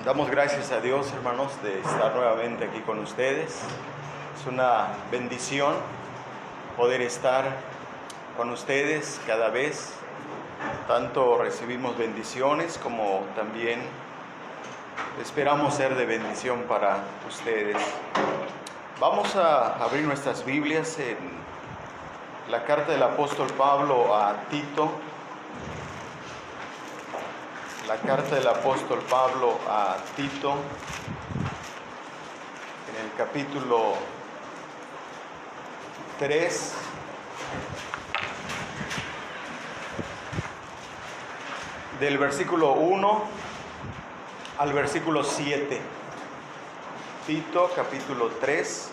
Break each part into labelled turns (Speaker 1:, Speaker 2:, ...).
Speaker 1: Damos gracias a Dios, hermanos, de estar nuevamente aquí con ustedes. Es una bendición poder estar con ustedes cada vez. Tanto recibimos bendiciones como también esperamos ser de bendición para ustedes. Vamos a abrir nuestras Biblias en la carta del apóstol Pablo a Tito. La carta del apóstol Pablo a Tito, en el capítulo 3, del versículo 1 al versículo 7. Tito, capítulo 3,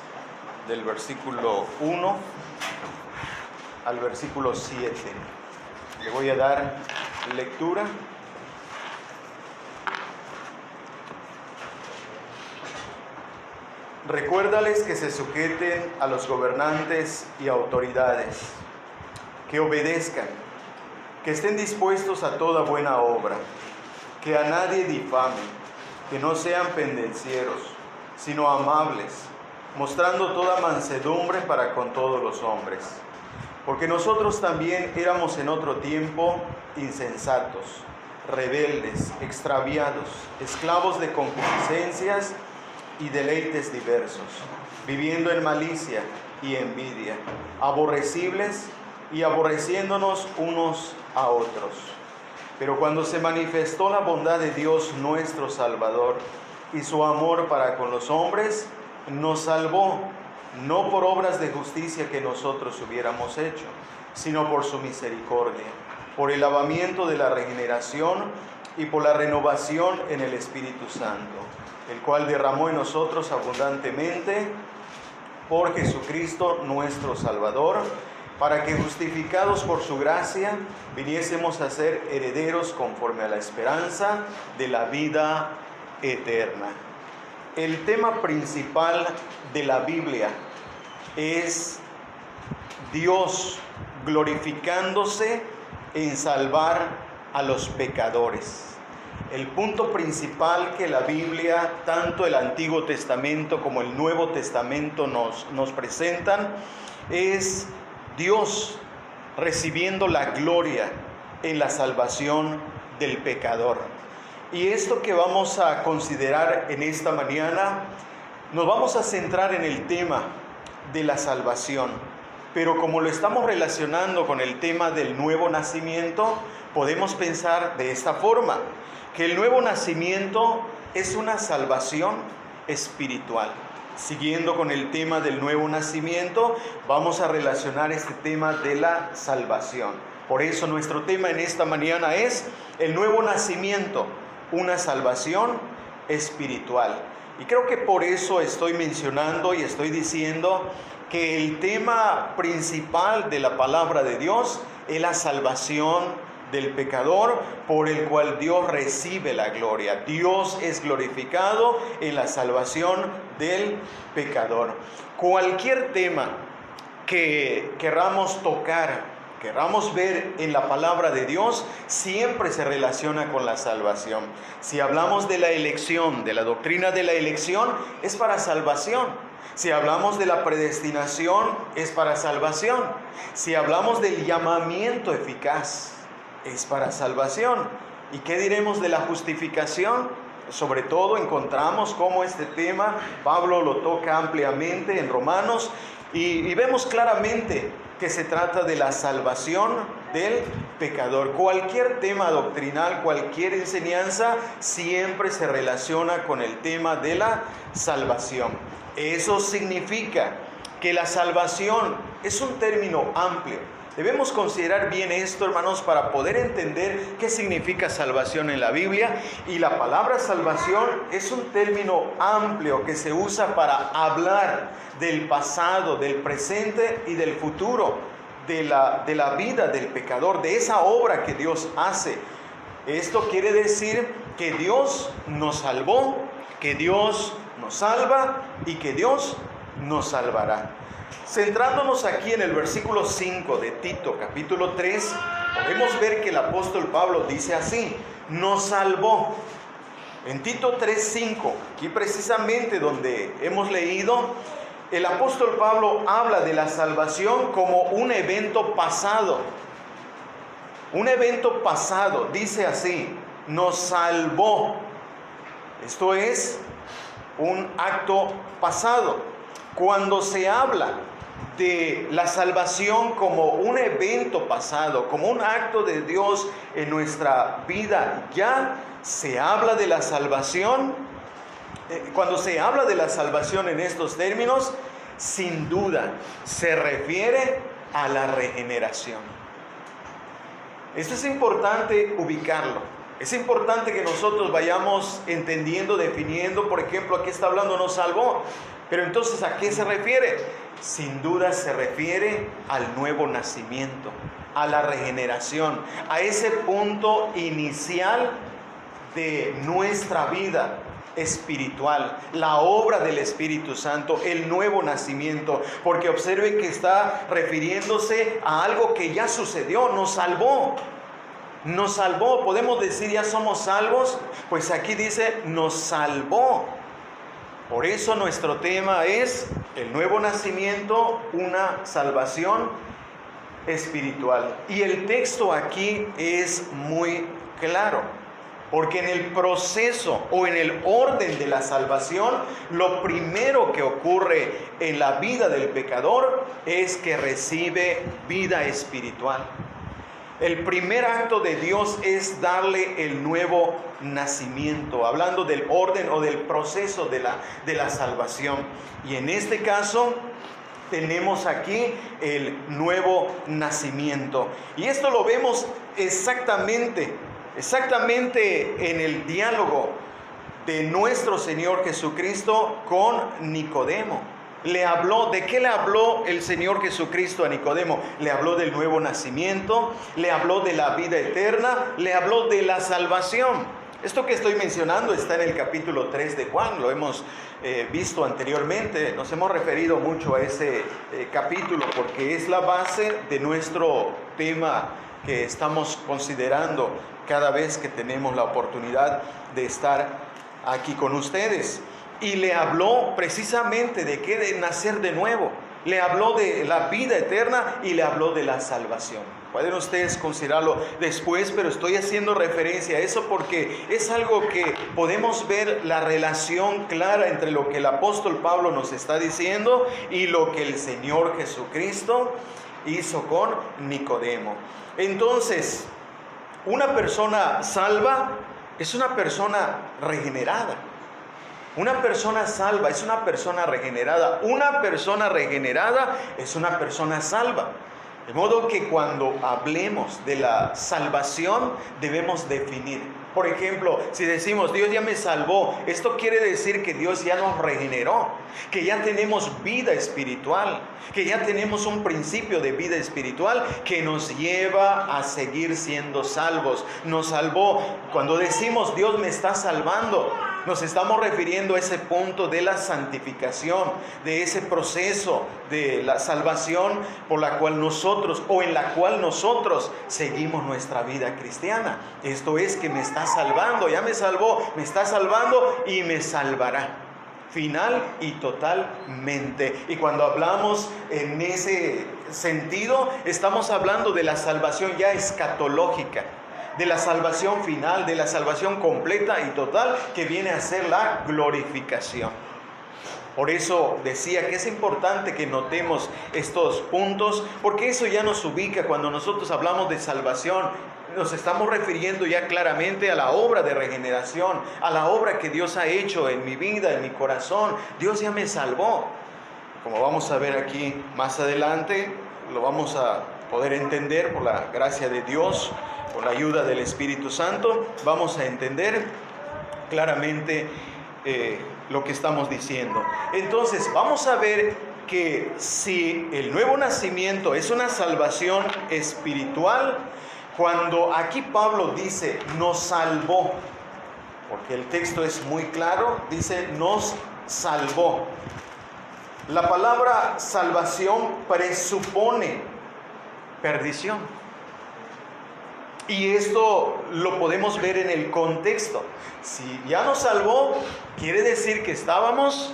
Speaker 1: del versículo 1 al versículo 7. Le voy a dar lectura. Recuérdales que se sujeten a los gobernantes y autoridades, que obedezcan, que estén dispuestos a toda buena obra, que a nadie difamen, que no sean pendencieros, sino amables, mostrando toda mansedumbre para con todos los hombres. Porque nosotros también éramos en otro tiempo insensatos, rebeldes, extraviados, esclavos de concupiscencias y deleites diversos, viviendo en malicia y envidia, aborrecibles y aborreciéndonos unos a otros. Pero cuando se manifestó la bondad de Dios nuestro Salvador y su amor para con los hombres, nos salvó, no por obras de justicia que nosotros hubiéramos hecho, sino por su misericordia, por el lavamiento de la regeneración y por la renovación en el Espíritu Santo, el cual derramó en nosotros abundantemente por Jesucristo nuestro Salvador, para que justificados por su gracia viniésemos a ser herederos conforme a la esperanza de la vida eterna. El tema principal de la Biblia es Dios glorificándose en salvar a los pecadores. El punto principal que la Biblia, tanto el Antiguo Testamento como el Nuevo Testamento nos presentan, es Dios recibiendo la gloria en la salvación del pecador. Y esto que vamos a considerar en esta mañana, nos vamos a centrar en el tema de la salvación. Pero como lo estamos relacionando con el tema del nuevo nacimiento, podemos pensar de esta forma, que el nuevo nacimiento es una salvación espiritual. Siguiendo con el tema del nuevo nacimiento, vamos a relacionar este tema de la salvación. Por eso nuestro tema en esta mañana es el nuevo nacimiento, una salvación espiritual. Y creo que por eso estoy mencionando y estoy diciendo que el tema principal de la palabra de Dios es la salvación del pecador, por el cual Dios recibe la gloria. Dios es glorificado en la salvación del pecador. Cualquier tema que queramos tocar, queramos ver en la palabra de Dios, siempre se relaciona con la salvación. Si hablamos de la elección, de la doctrina de la elección, es para salvación. Si hablamos de la predestinación, es para salvación. Si hablamos del llamamiento eficaz, es para salvación. ¿Y qué diremos de la justificación? Sobre todo encontramos cómo este tema Pablo lo toca ampliamente en Romanos y vemos claramente que se trata de la salvación del pecador. Cualquier tema doctrinal, cualquier enseñanza siempre se relaciona con el tema de la salvación. Eso significa que la salvación es un término amplio. Debemos considerar bien esto, hermanos, para poder entender qué significa salvación en la Biblia. Y la palabra salvación es un término amplio que se usa para hablar del pasado, del presente y del futuro, de la vida del pecador, de esa obra que Dios hace. Esto quiere decir que Dios nos salvó, que Dios nos salva y que Dios nos salvará. Centrándonos aquí en el versículo 5 de Tito, capítulo 3, podemos ver que el apóstol Pablo dice así: nos salvó. En Tito 3:5, aquí precisamente donde hemos leído, el apóstol Pablo habla de la salvación como un evento pasado. Un evento pasado, dice así: nos salvó. Esto es un acto pasado. Cuando se habla de la salvación como un evento pasado, como un acto de Dios en nuestra vida, ya se habla de la salvación. Cuando se habla de la salvación en estos términos, sin duda se refiere a la regeneración. Esto es importante ubicarlo. Es importante que nosotros vayamos entendiendo, definiendo. Por ejemplo, aquí está hablando nos salvó, pero entonces ¿a qué se refiere? Sin duda se refiere al nuevo nacimiento, a la regeneración, a ese punto inicial de nuestra vida espiritual, la obra del Espíritu Santo, el nuevo nacimiento, porque observen que está refiriéndose a algo que ya sucedió. Nos salvó, podemos decir ya somos salvos, pues aquí dice nos salvó. Por eso nuestro tema es el nuevo nacimiento, una salvación espiritual. Y el texto aquí es muy claro, porque en el proceso o en el orden de la salvación, lo primero que ocurre en la vida del pecador es que recibe vida espiritual. El primer acto de Dios es darle el nuevo nacimiento, hablando del orden o del proceso de la salvación. Y en este caso tenemos aquí el nuevo nacimiento. Y esto lo vemos exactamente en el diálogo de nuestro Señor Jesucristo con Nicodemo. ¿De qué le habló el Señor Jesucristo a Nicodemo? Le habló del nuevo nacimiento, le habló de la vida eterna, le habló de la salvación. Esto que estoy mencionando está en el capítulo 3 de Juan, lo hemos visto anteriormente. Nos hemos referido mucho a ese capítulo porque es la base de nuestro tema que estamos considerando cada vez que tenemos la oportunidad de estar aquí con ustedes. Y le habló precisamente de qué, de nacer de nuevo. Le habló de la vida eterna y le habló de la salvación. Pueden ustedes considerarlo después, pero estoy haciendo referencia a eso porque es algo que podemos ver la relación clara entre lo que el apóstol Pablo nos está diciendo y lo que el Señor Jesucristo hizo con Nicodemo. Entonces, una persona salva es una persona regenerada. Una persona salva es una persona regenerada. Una persona regenerada es una persona salva. De modo que cuando hablemos de la salvación debemos definir. Por ejemplo, si decimos Dios ya me salvó, esto quiere decir que Dios ya nos regeneró, que ya tenemos vida espiritual, que ya tenemos un principio de vida espiritual que nos lleva a seguir siendo salvos. Nos salvó. Cuando decimos Dios me está salvando, nos estamos refiriendo a ese punto de la santificación, de ese proceso de la salvación por la cual nosotros, o en la cual nosotros seguimos nuestra vida cristiana. Esto es que me está salvando, ya me salvó, me está salvando y me salvará. Final y totalmente. Y cuando hablamos en ese sentido, estamos hablando de la salvación ya escatológica, de la salvación final, de la salvación completa y total, que viene a ser la glorificación. Por eso decía que es importante que notemos estos puntos, porque eso ya nos ubica. Cuando nosotros hablamos de salvación, nos estamos refiriendo ya claramente a la obra de regeneración, a la obra que Dios ha hecho en mi vida, en mi corazón. Dios ya me salvó. Como vamos a ver aquí más adelante, lo vamos a poder entender por la gracia de Dios, con la ayuda del Espíritu Santo. Vamos a entender claramente lo que estamos diciendo. Entonces vamos a ver que si el nuevo nacimiento es una salvación espiritual, cuando aquí Pablo dice nos salvó, porque el texto es muy claro, dice nos salvó. La palabra salvación presupone perdición. Y esto lo podemos ver en el contexto. Si ya nos salvó, quiere decir que estábamos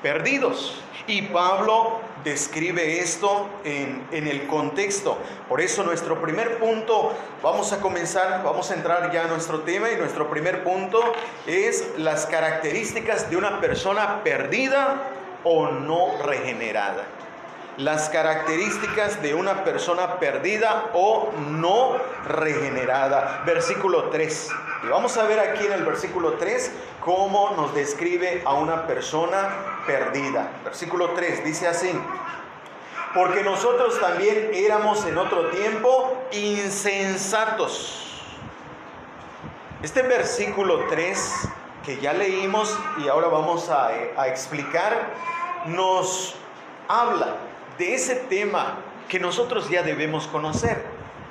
Speaker 1: perdidos. Y Pablo describe esto en el contexto. Por eso nuestro primer punto, vamos a entrar ya a nuestro tema, y nuestro primer punto es las características de una persona perdida o no regenerada. Las características de una persona perdida o no regenerada. Versículo 3. Y vamos a ver aquí en el versículo 3 cómo nos describe a una persona perdida. Versículo 3 dice así: porque nosotros también éramos en otro tiempo insensatos. Este versículo 3 que ya leímos y ahora vamos a explicar, nos habla de ese tema que nosotros ya debemos conocer,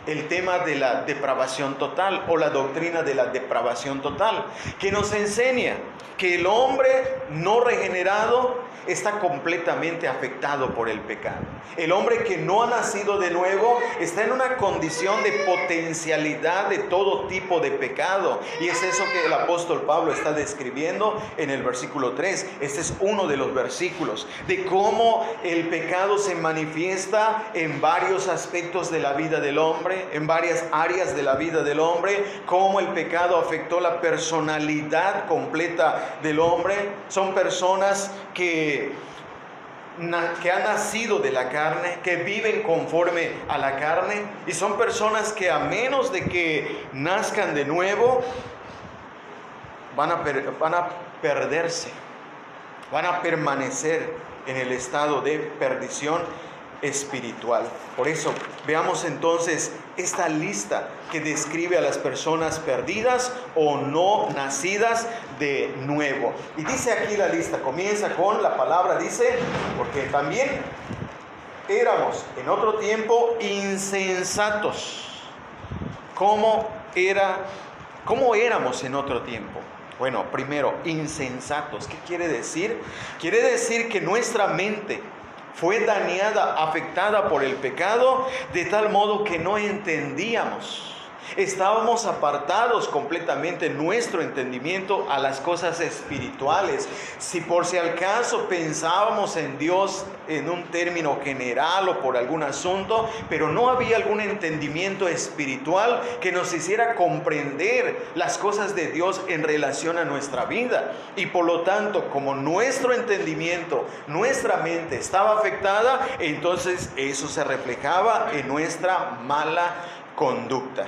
Speaker 1: el tema de la depravación total o la doctrina de la depravación total, que nos enseña que el hombre no regenerado está completamente afectado por el pecado. El hombre que no ha nacido de nuevo está en una condición de potencialidad de todo tipo de pecado. Y es eso que el apóstol Pablo está describiendo en el versículo 3. Este es uno de los versículos de cómo el pecado se manifiesta en varios aspectos de la vida del hombre, en varias áreas de la vida del hombre, cómo el pecado afectó la personalidad completa del hombre. Son personas que han nacido de la carne, que viven conforme a la carne, y son personas que a menos de que nazcan de nuevo van a perderse, van a permanecer en el estado de perdición espiritual. Por eso veamos entonces esta lista que describe a las personas perdidas o no nacidas de nuevo. Y dice aquí la lista, comienza con la palabra, dice, porque también éramos en otro tiempo insensatos. ¿Cómo éramos en otro tiempo? Bueno, primero, insensatos. ¿Qué quiere decir? Quiere decir que nuestra mente fue dañada, afectada por el pecado, de tal modo que no entendíamos. Estábamos apartados completamente nuestro entendimiento a las cosas espirituales. Si por si al caso pensábamos en Dios en un término general o por algún asunto, pero no había algún entendimiento espiritual que nos hiciera comprender las cosas de Dios en relación a nuestra vida. Y por lo tanto, como nuestro entendimiento, nuestra mente estaba afectada, entonces eso se reflejaba en nuestra mala conducta.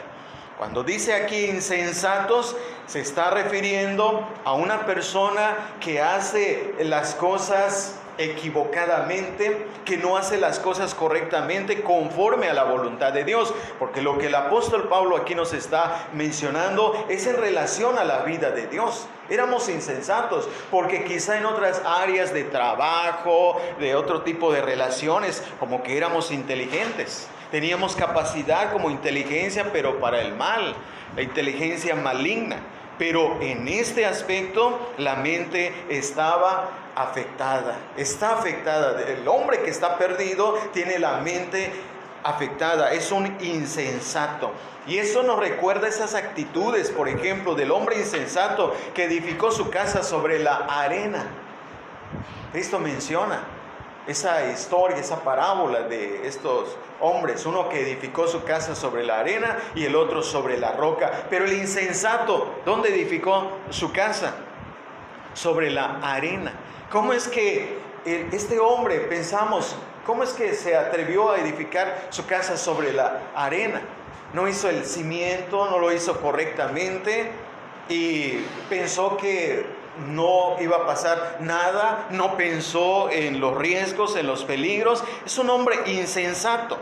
Speaker 1: Cuando dice aquí insensatos, se está refiriendo a una persona que hace las cosas equivocadamente, que no hace las cosas correctamente conforme a la voluntad de Dios, porque lo que el apóstol Pablo aquí nos está mencionando es en relación a la vida de Dios. Éramos insensatos porque quizá en otras áreas de trabajo, de otro tipo de relaciones, como que éramos inteligentes. Teníamos capacidad como inteligencia, pero para el mal, la inteligencia maligna. Pero en este aspecto la mente estaba afectada, está afectada. El hombre que está perdido tiene la mente afectada, es un insensato. Y eso nos recuerda esas actitudes, por ejemplo, del hombre insensato que edificó su casa sobre la arena. Cristo menciona esa historia, esa parábola de estos hombres, uno que edificó su casa sobre la arena y el otro sobre la roca. Pero el insensato, ¿dónde edificó su casa? Sobre la arena. ¿Cómo es que este hombre, pensamos, cómo es que se atrevió a edificar su casa sobre la arena? No hizo el cimiento, no lo hizo correctamente y pensó que no iba a pasar nada, no pensó en los riesgos, en los peligros. Es un hombre insensato.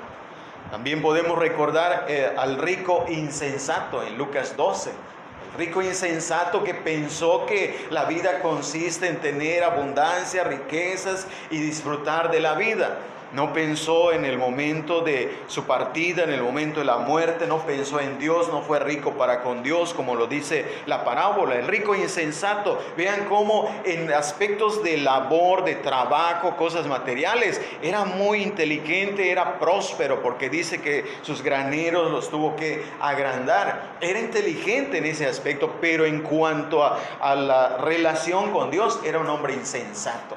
Speaker 1: También podemos recordar al rico insensato en Lucas 12. El rico insensato que pensó que la vida consiste en tener abundancia, riquezas y disfrutar de la vida. No pensó en el momento de su partida, en el momento de la muerte, no pensó en Dios, no fue rico para con Dios, como lo dice la parábola, el rico insensato. Vean cómo en aspectos de labor, de trabajo, cosas materiales, era muy inteligente, era próspero, porque dice que sus graneros los tuvo que agrandar. Era inteligente en ese aspecto, pero en cuanto a la relación con Dios, era un hombre insensato.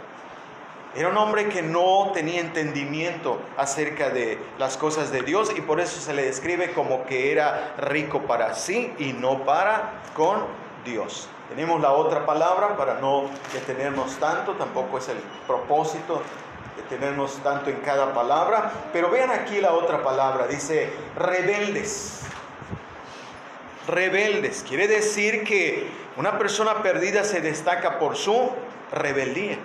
Speaker 1: Era un hombre que no tenía entendimiento acerca de las cosas de Dios, y por eso se le describe como que era rico para sí y no para con Dios. Tenemos la otra palabra para no detenernos tanto, tampoco es el propósito detenernos tanto en cada palabra, pero vean aquí la otra palabra, dice rebeldes. Rebeldes, quiere decir que una persona perdida se destaca por su rebeldía.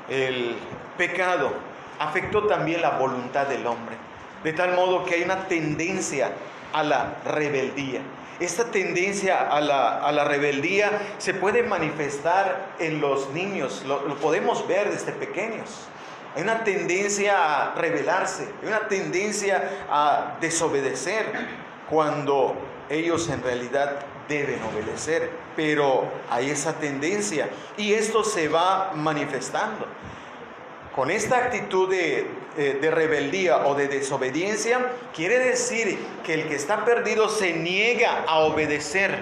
Speaker 1: El pecado afectó también la voluntad del hombre, de tal modo que hay una tendencia a la rebeldía. Esta tendencia a la rebeldía se puede manifestar en los niños, lo podemos ver desde pequeños. Hay una tendencia a rebelarse, hay una tendencia a desobedecer cuando ellos en realidad deben obedecer, pero hay esa tendencia y esto se va manifestando. Con esta actitud de rebeldía o de desobediencia, quiere decir que el que está perdido se niega a obedecer.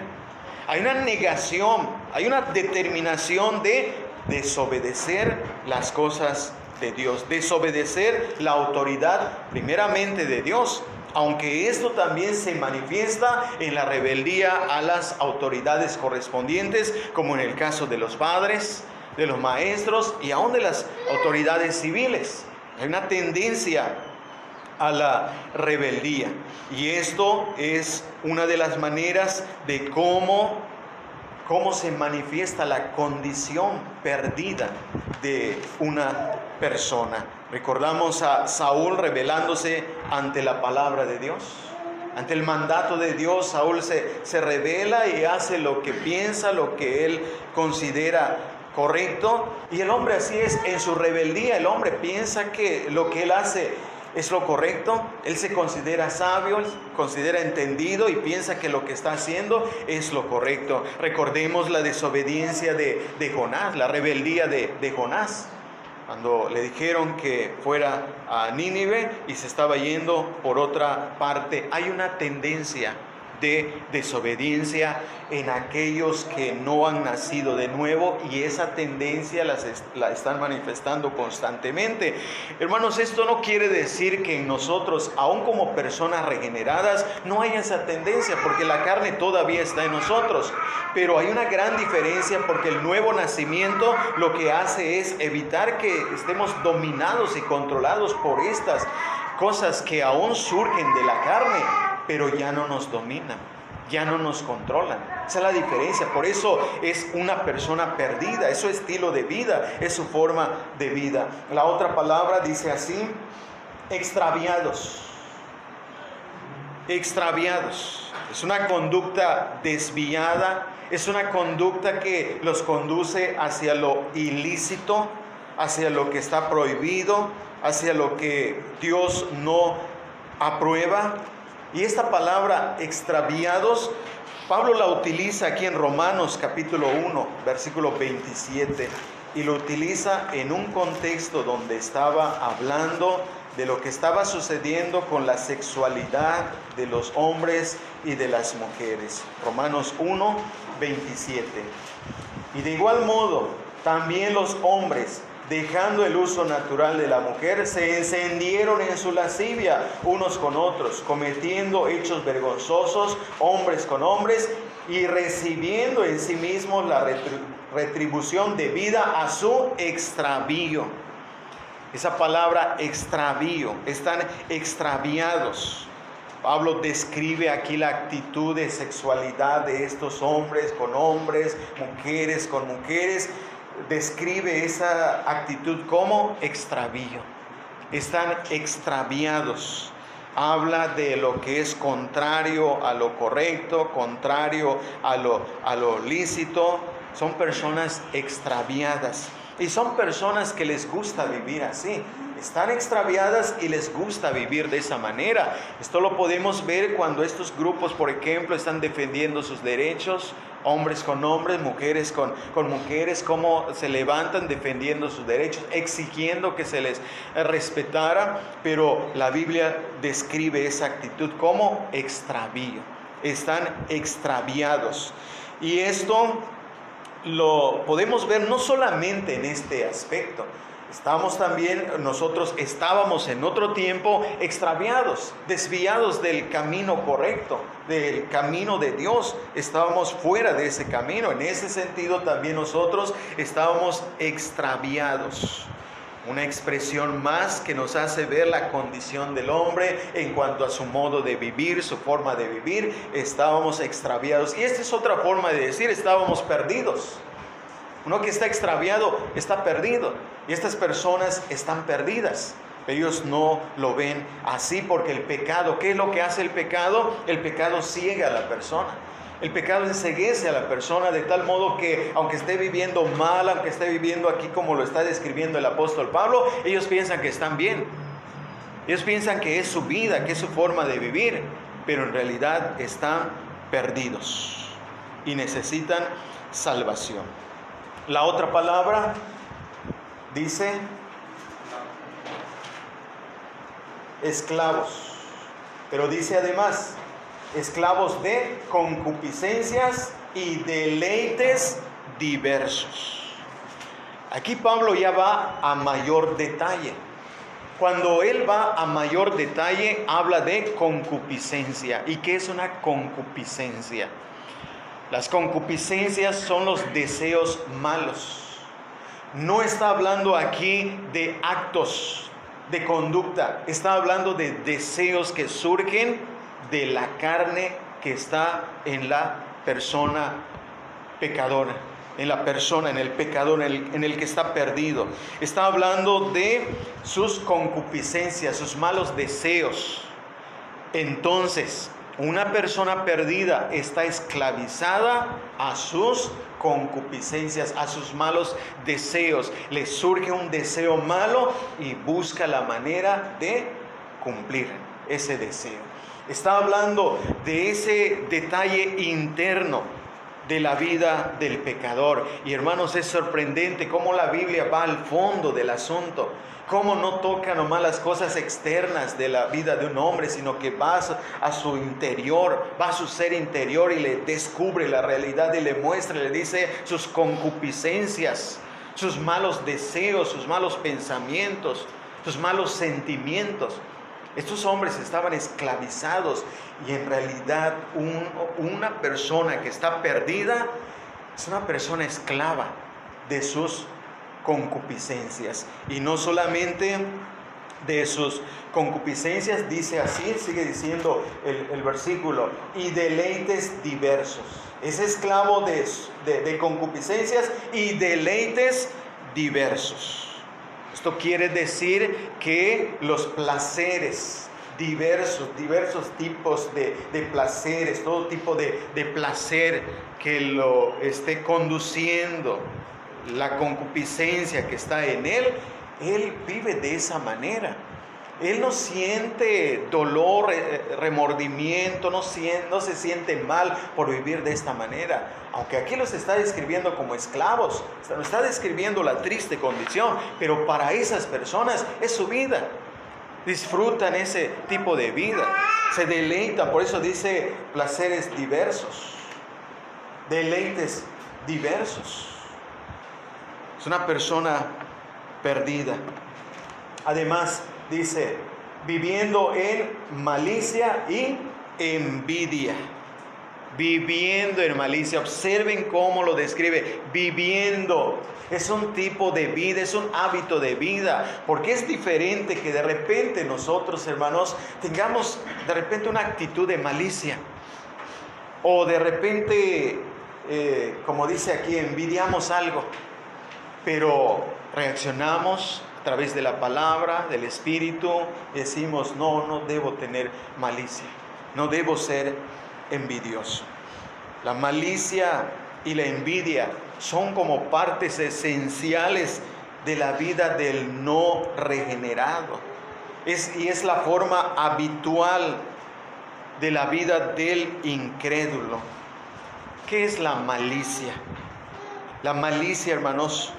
Speaker 1: Hay una negación, hay una determinación de desobedecer las cosas de Dios, desobedecer la autoridad primeramente de Dios, aunque esto también se manifiesta en la rebeldía a las autoridades correspondientes, como en el caso de los padres, de los maestros y aún de las autoridades civiles. Hay una tendencia a la rebeldía, y esto es una de las maneras de cómo se manifiesta la condición perdida de una persona. Recordamos a Saúl rebelándose ante la palabra de Dios. Ante el mandato de Dios, Saúl se rebela y hace lo que piensa, lo que él considera correcto. Y el hombre así es, en su rebeldía el hombre piensa que lo que él hace es lo correcto. Él se considera sabio, considera entendido y piensa que lo que está haciendo es lo correcto. Recordemos la desobediencia de Jonás, la rebeldía de Jonás, cuando le dijeron que fuera a Nínive y se estaba yendo por otra parte. Hay una tendencia de desobediencia en aquellos que no han nacido de nuevo, y esa tendencia la están manifestando constantemente. Hermanos, esto no quiere decir que en nosotros, aún como personas regeneradas, no haya esa tendencia, porque la carne todavía está en nosotros, pero hay una gran diferencia, porque el nuevo nacimiento lo que hace es evitar que estemos dominados y controlados por estas cosas que aún surgen de la carne, pero ya no nos dominan, ya no nos controlan. Esa es la diferencia. Por eso es una persona perdida, es su estilo de vida, es su forma de vida. La otra palabra dice así: extraviados. Extraviados. Es una conducta desviada, es una conducta que los conduce hacia lo ilícito, hacia lo que está prohibido, hacia lo que Dios no aprueba. Y esta palabra extraviados, Pablo la utiliza aquí en Romanos capítulo 1, versículo 27, y lo utiliza en un contexto donde estaba hablando de lo que estaba sucediendo con la sexualidad de los hombres y de las mujeres. Romanos 1, 27. Y de igual modo, también los hombres, dejando el uso natural de la mujer, se encendieron en su lascivia unos con otros, cometiendo hechos vergonzosos, hombres con hombres, y recibiendo en sí mismos la retribución debida a su extravío. Esa palabra extravío, están extraviados. Pablo describe aquí la actitud de sexualidad de estos hombres con hombres, mujeres con mujeres. Describe esa actitud como extravío. Están extraviados. Habla de lo que es contrario a lo correcto, contrario a lo lícito. Son personas extraviadas. Y son personas que les gusta vivir así. están extraviadas y les gusta vivir de esa manera. Esto lo podemos ver cuando estos grupos, por ejemplo, están defendiendo sus derechos, hombres con hombres, mujeres con mujeres, cómo se levantan defendiendo sus derechos, exigiendo que se les respetara, pero la Biblia describe esa actitud como extravío. Están extraviados. Y esto lo podemos ver no solamente en este aspecto. Nosotros estábamos en otro tiempo extraviados, desviados del camino correcto, del camino de Dios. Estábamos fuera de ese camino. En ese sentido también nosotros estábamos extraviados. Una expresión más que nos hace ver la condición del hombre en cuanto a su modo de vivir, su forma de vivir. Estábamos extraviados. Y esta es otra forma de decir, estábamos perdidos. Uno que está extraviado está perdido. Y estas personas están perdidas. Ellos no lo ven así porque el pecado, ¿qué es lo que hace el pecado? El pecado ciega a la persona. El pecado enceguece a la persona de tal modo que aunque esté viviendo mal, aunque esté viviendo aquí como lo está describiendo el apóstol Pablo, ellos piensan que están bien. Ellos piensan que es su vida, que es su forma de vivir, pero en realidad están perdidos y necesitan salvación. La otra palabra dice esclavos, pero dice además esclavos de concupiscencias y deleites diversos. Aquí Pablo ya va a mayor detalle. Cuando él va a mayor detalle, habla de concupiscencia. ¿Y qué es una concupiscencia? Las concupiscencias son los deseos malos. No está hablando aquí de actos de conducta, está hablando de deseos que surgen de la carne que está en la persona pecadora, en la persona, en el pecador, en el que está perdido. Está hablando de sus concupiscencias, sus malos deseos. Entonces, una persona perdida está esclavizada a sus concupiscencias, a sus malos deseos. Le surge un deseo malo y busca la manera de cumplir ese deseo. Está hablando de ese detalle interno de la vida del pecador. Y hermanos, es sorprendente cómo la Biblia va al fondo del asunto. Cómo no toca nomás las cosas externas de la vida de un hombre, sino que va a su interior, va a su ser interior y le descubre la realidad y le muestra, le dice sus concupiscencias, sus malos deseos, sus malos pensamientos, sus malos sentimientos. Estos hombres estaban esclavizados y en realidad una persona que está perdida es una persona esclava de sus concupiscencias. Y no solamente de sus concupiscencias, dice así, sigue diciendo el versículo, y deleites diversos. Es esclavo de concupiscencias y deleites diversos. Esto quiere decir que los placeres diversos tipos de placeres, todo tipo de placer que lo esté conduciendo, la concupiscencia que está en él vive de esa manera. Él no siente dolor, remordimiento, no se siente mal por vivir de esta manera. Aunque aquí los está describiendo como esclavos, nos está describiendo la triste condición, pero para esas personas es su vida. Disfrutan ese tipo de vida, se deleitan, por eso dice placeres diversos, deleites diversos. Es una persona perdida. Además, dice, viviendo en malicia y envidia. Viviendo en malicia. Observen cómo lo describe. Viviendo. Es un tipo de vida, es un hábito de vida. Porque es diferente que de repente nosotros, hermanos, tengamos de repente una actitud de malicia. O de repente, como dice aquí, envidiamos algo. Pero reaccionamos a través de la palabra, del Espíritu, y decimos, no debo tener malicia, no debo ser envidioso. La malicia y la envidia son como partes esenciales de la vida del no regenerado. Y es la forma habitual de la vida del incrédulo. ¿Qué es la malicia? La malicia, hermanos,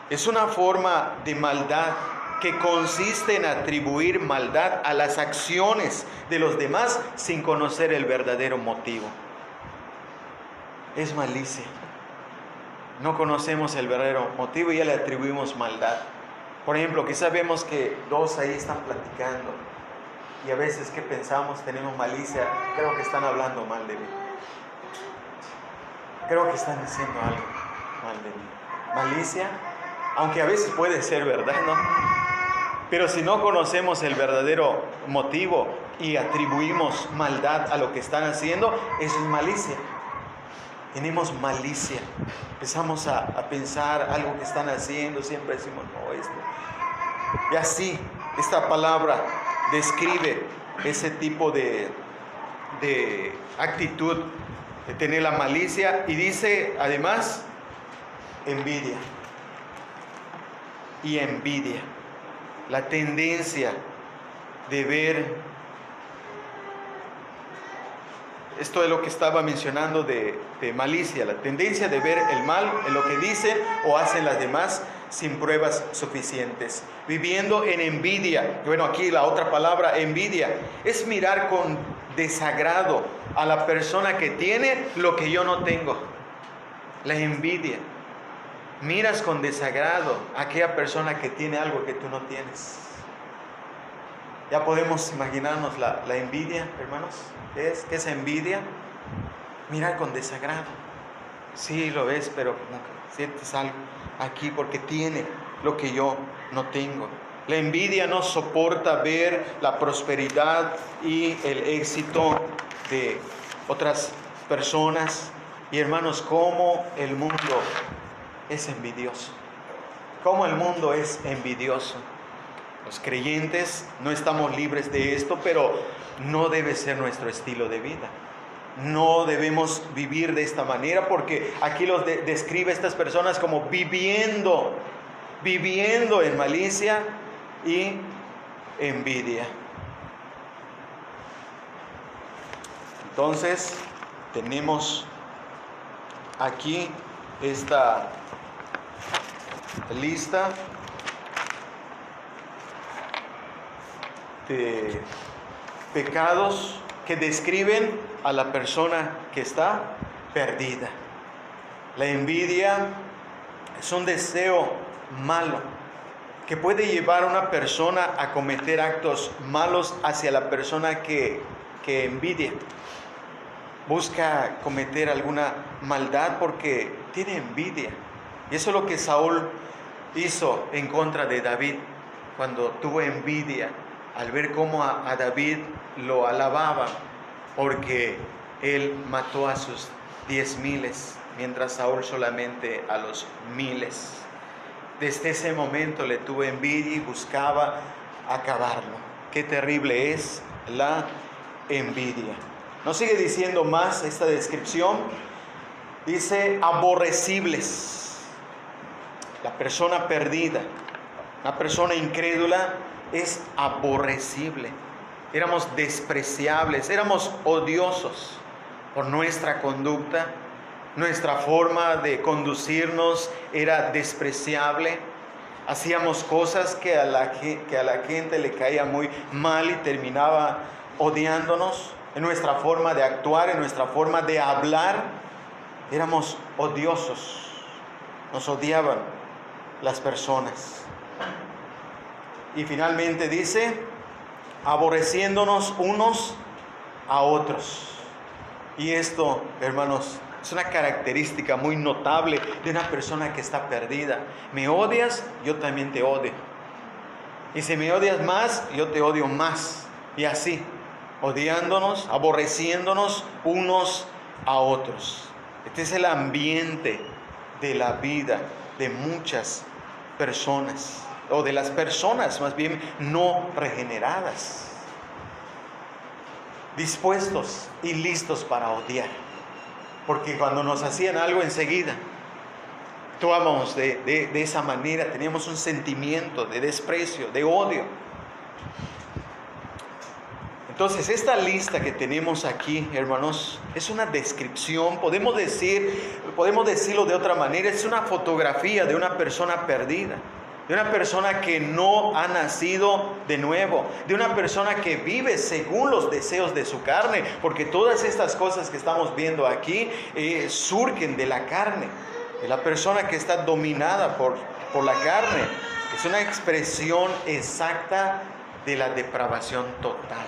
Speaker 1: es una forma de maldad que consiste en atribuir maldad a las acciones de los demás sin conocer el verdadero motivo. Es malicia. No conocemos el verdadero motivo y ya le atribuimos maldad. Por ejemplo, quizás vemos que dos ahí están platicando y a veces, ¿qué pensamos? Tenemos malicia. Creo que están hablando mal de mí. Creo que están diciendo algo mal de mí. Malicia, aunque a veces puede ser verdad, ¿no? Pero si no conocemos el verdadero motivo y atribuimos maldad a lo que están haciendo, eso es malicia. Tenemos malicia. Empezamos a pensar algo que están haciendo, siempre decimos, no, esto. Y así, esta palabra describe ese tipo de actitud, de tener la malicia, y dice además envidia. Y envidia, la tendencia de ver, esto es lo que estaba mencionando de malicia, la tendencia de ver el mal en lo que dicen o hacen las demás sin pruebas suficientes, viviendo en envidia. Bueno, aquí la otra palabra, envidia, es mirar con desagrado a la persona que tiene lo que yo no tengo. La envidia. Miras con desagrado a aquella persona que tiene algo que tú no tienes. Ya podemos imaginarnos la envidia, hermanos. ¿Qué es envidia? Mirar con desagrado. Sí, lo ves, pero como que sientes algo aquí porque tiene lo que yo no tengo. La envidia no soporta ver la prosperidad y el éxito de otras personas. Y hermanos, cómo el mundo es envidioso. Cómo el mundo es envidioso. Los creyentes no estamos libres de esto, pero no debe ser nuestro estilo de vida. No debemos vivir de esta manera, porque aquí los describe a estas personas como viviendo en malicia y envidia. Entonces, tenemos aquí esta lista de pecados que describen a la persona que está perdida. La envidia es un deseo malo que puede llevar a una persona a cometer actos malos hacia la persona que envidia. Busca cometer alguna maldad porque tiene envidia. Y eso es lo que Saúl hizo en contra de David, cuando tuvo envidia al ver cómo a David lo alababan, porque él mató a sus 10,000, mientras Saúl solamente a los 1,000. Desde ese momento le tuvo envidia y buscaba acabarlo. Qué terrible es la envidia. Nos sigue diciendo más esta descripción. Dice aborrecibles. La persona perdida, la persona incrédula es aborrecible. Éramos despreciables, éramos odiosos por nuestra conducta. Nuestra forma de conducirnos era despreciable. Hacíamos cosas que a la gente le caía muy mal y terminaba odiándonos. En nuestra forma de actuar, en nuestra forma de hablar, éramos odiosos. Nos odiaban las personas. Y finalmente dice, aborreciéndonos unos a otros. Y esto, hermanos, es una característica muy notable de una persona que está perdida. Me odias, yo también te odio. Y si me odias más, yo te odio más. Y así, odiándonos, aborreciéndonos unos a otros. Este es el ambiente de la vida de muchas personas, o de las personas más bien no regeneradas, dispuestos y listos para odiar, porque cuando nos hacían algo enseguida actuábamos de esa manera, teníamos un sentimiento de desprecio, de odio. Entonces, esta lista que tenemos aquí, hermanos, es una descripción, podemos decirlo de otra manera, es una fotografía de una persona perdida, de una persona que no ha nacido de nuevo, de una persona que vive según los deseos de su carne, porque todas estas cosas que estamos viendo aquí surgen de la carne, de la persona que está dominada por la carne. Es una expresión exacta de la depravación total.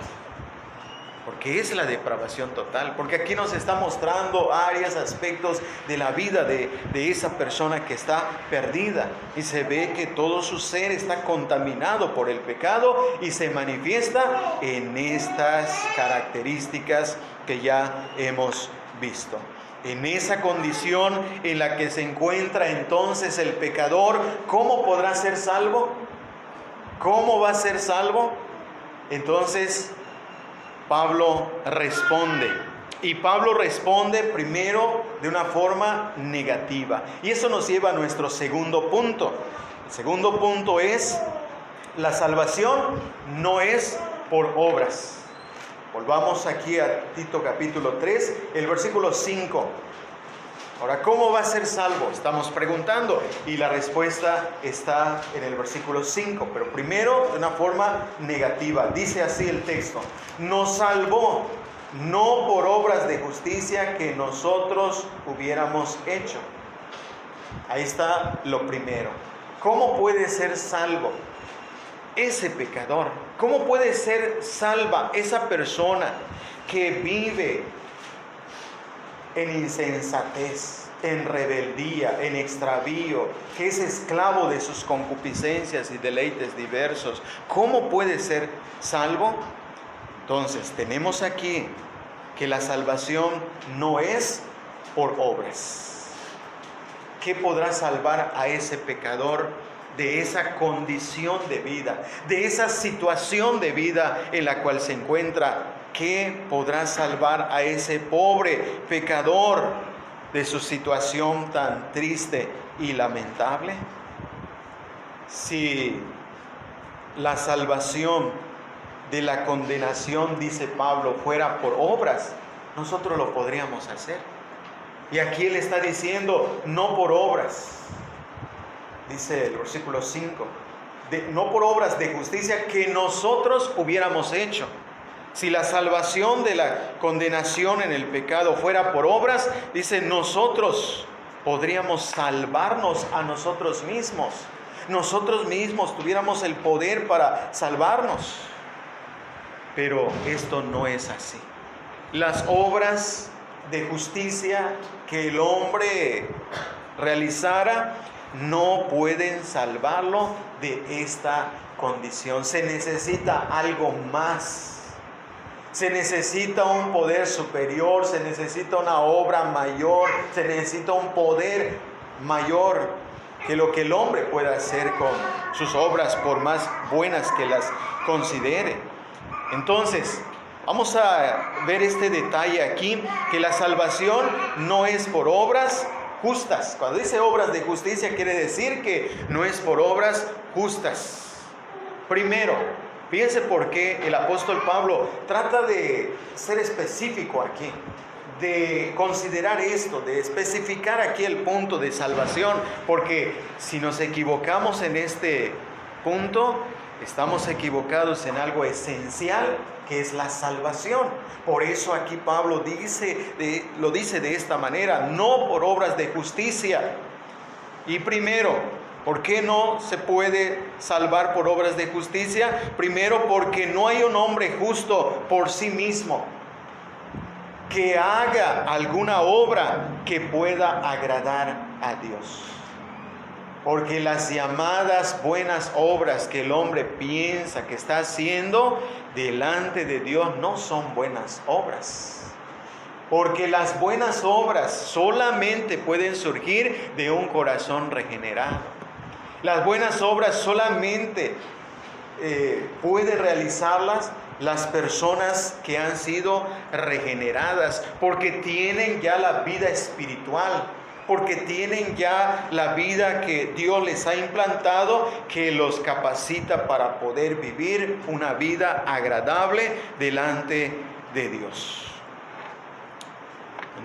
Speaker 1: Porque es la depravación total, porque aquí nos está mostrando áreas, aspectos de la vida de esa persona que está perdida. Y se ve que todo su ser está contaminado por el pecado y se manifiesta en estas características que ya hemos visto. En esa condición en la que se encuentra entonces el pecador, ¿cómo podrá ser salvo? ¿Cómo va a ser salvo? Entonces Pablo responde, y Pablo responde primero de una forma negativa, y eso nos lleva a nuestro segundo punto. El segundo punto es: la salvación no es por obras. Volvamos aquí a Tito capítulo 3, el versículo 5. Ahora, ¿cómo va a ser salvo? Estamos preguntando, y la respuesta está en el versículo 5, pero primero de una forma negativa. Dice así el texto: nos salvó no por obras de justicia que nosotros hubiéramos hecho. Ahí está lo primero. ¿Cómo puede ser salvo ese pecador? ¿Cómo puede ser salva esa persona que vive en insensatez, en rebeldía, en extravío, que es esclavo de sus concupiscencias y deleites diversos? ¿Cómo puede ser salvo? Entonces, tenemos aquí que la salvación no es por obras. ¿Qué podrá salvar a ese pecador de esa condición de vida, de esa situación de vida en la cual se encuentra? ¿Qué podrá salvar a ese pobre pecador de su situación tan triste y lamentable? Si la salvación de la condenación, dice Pablo, fuera por obras, nosotros lo podríamos hacer. Y aquí él está diciendo, no por obras. Dice el versículo 5, no por obras de justicia que nosotros hubiéramos hecho. Si la salvación de la condenación en el pecado fuera por obras, dice, nosotros podríamos salvarnos a nosotros mismos. Nosotros mismos tuviéramos el poder para salvarnos. Pero esto no es así. Las obras de justicia que el hombre realizara no pueden salvarlo de esta condición. Se necesita algo más. Se necesita un poder superior, se necesita una obra mayor, se necesita un poder mayor que lo que el hombre pueda hacer con sus obras, por más buenas que las considere. Entonces, vamos a ver este detalle aquí, que la salvación no es por obras justas. Cuando dice obras de justicia, quiere decir que no es por obras justas. Primero, fíjense por qué el apóstol Pablo trata de ser específico aquí, de considerar esto, de especificar aquí el punto de salvación, porque si nos equivocamos en este punto, estamos equivocados en algo esencial, que es la salvación. Por eso aquí Pablo lo dice de esta manera, no por obras de justicia. Y primero, ¿por qué no se puede salvar por obras de justicia? Primero, porque no hay un hombre justo por sí mismo que haga alguna obra que pueda agradar a Dios. Porque las llamadas buenas obras que el hombre piensa que está haciendo delante de Dios no son buenas obras. Porque las buenas obras solamente pueden surgir de un corazón regenerado. Las buenas obras solamente pueden realizarlas las personas que han sido regeneradas, porque tienen ya la vida espiritual. porque tienen ya la vida que Dios les ha implantado, que los capacita para poder vivir una vida agradable delante de Dios.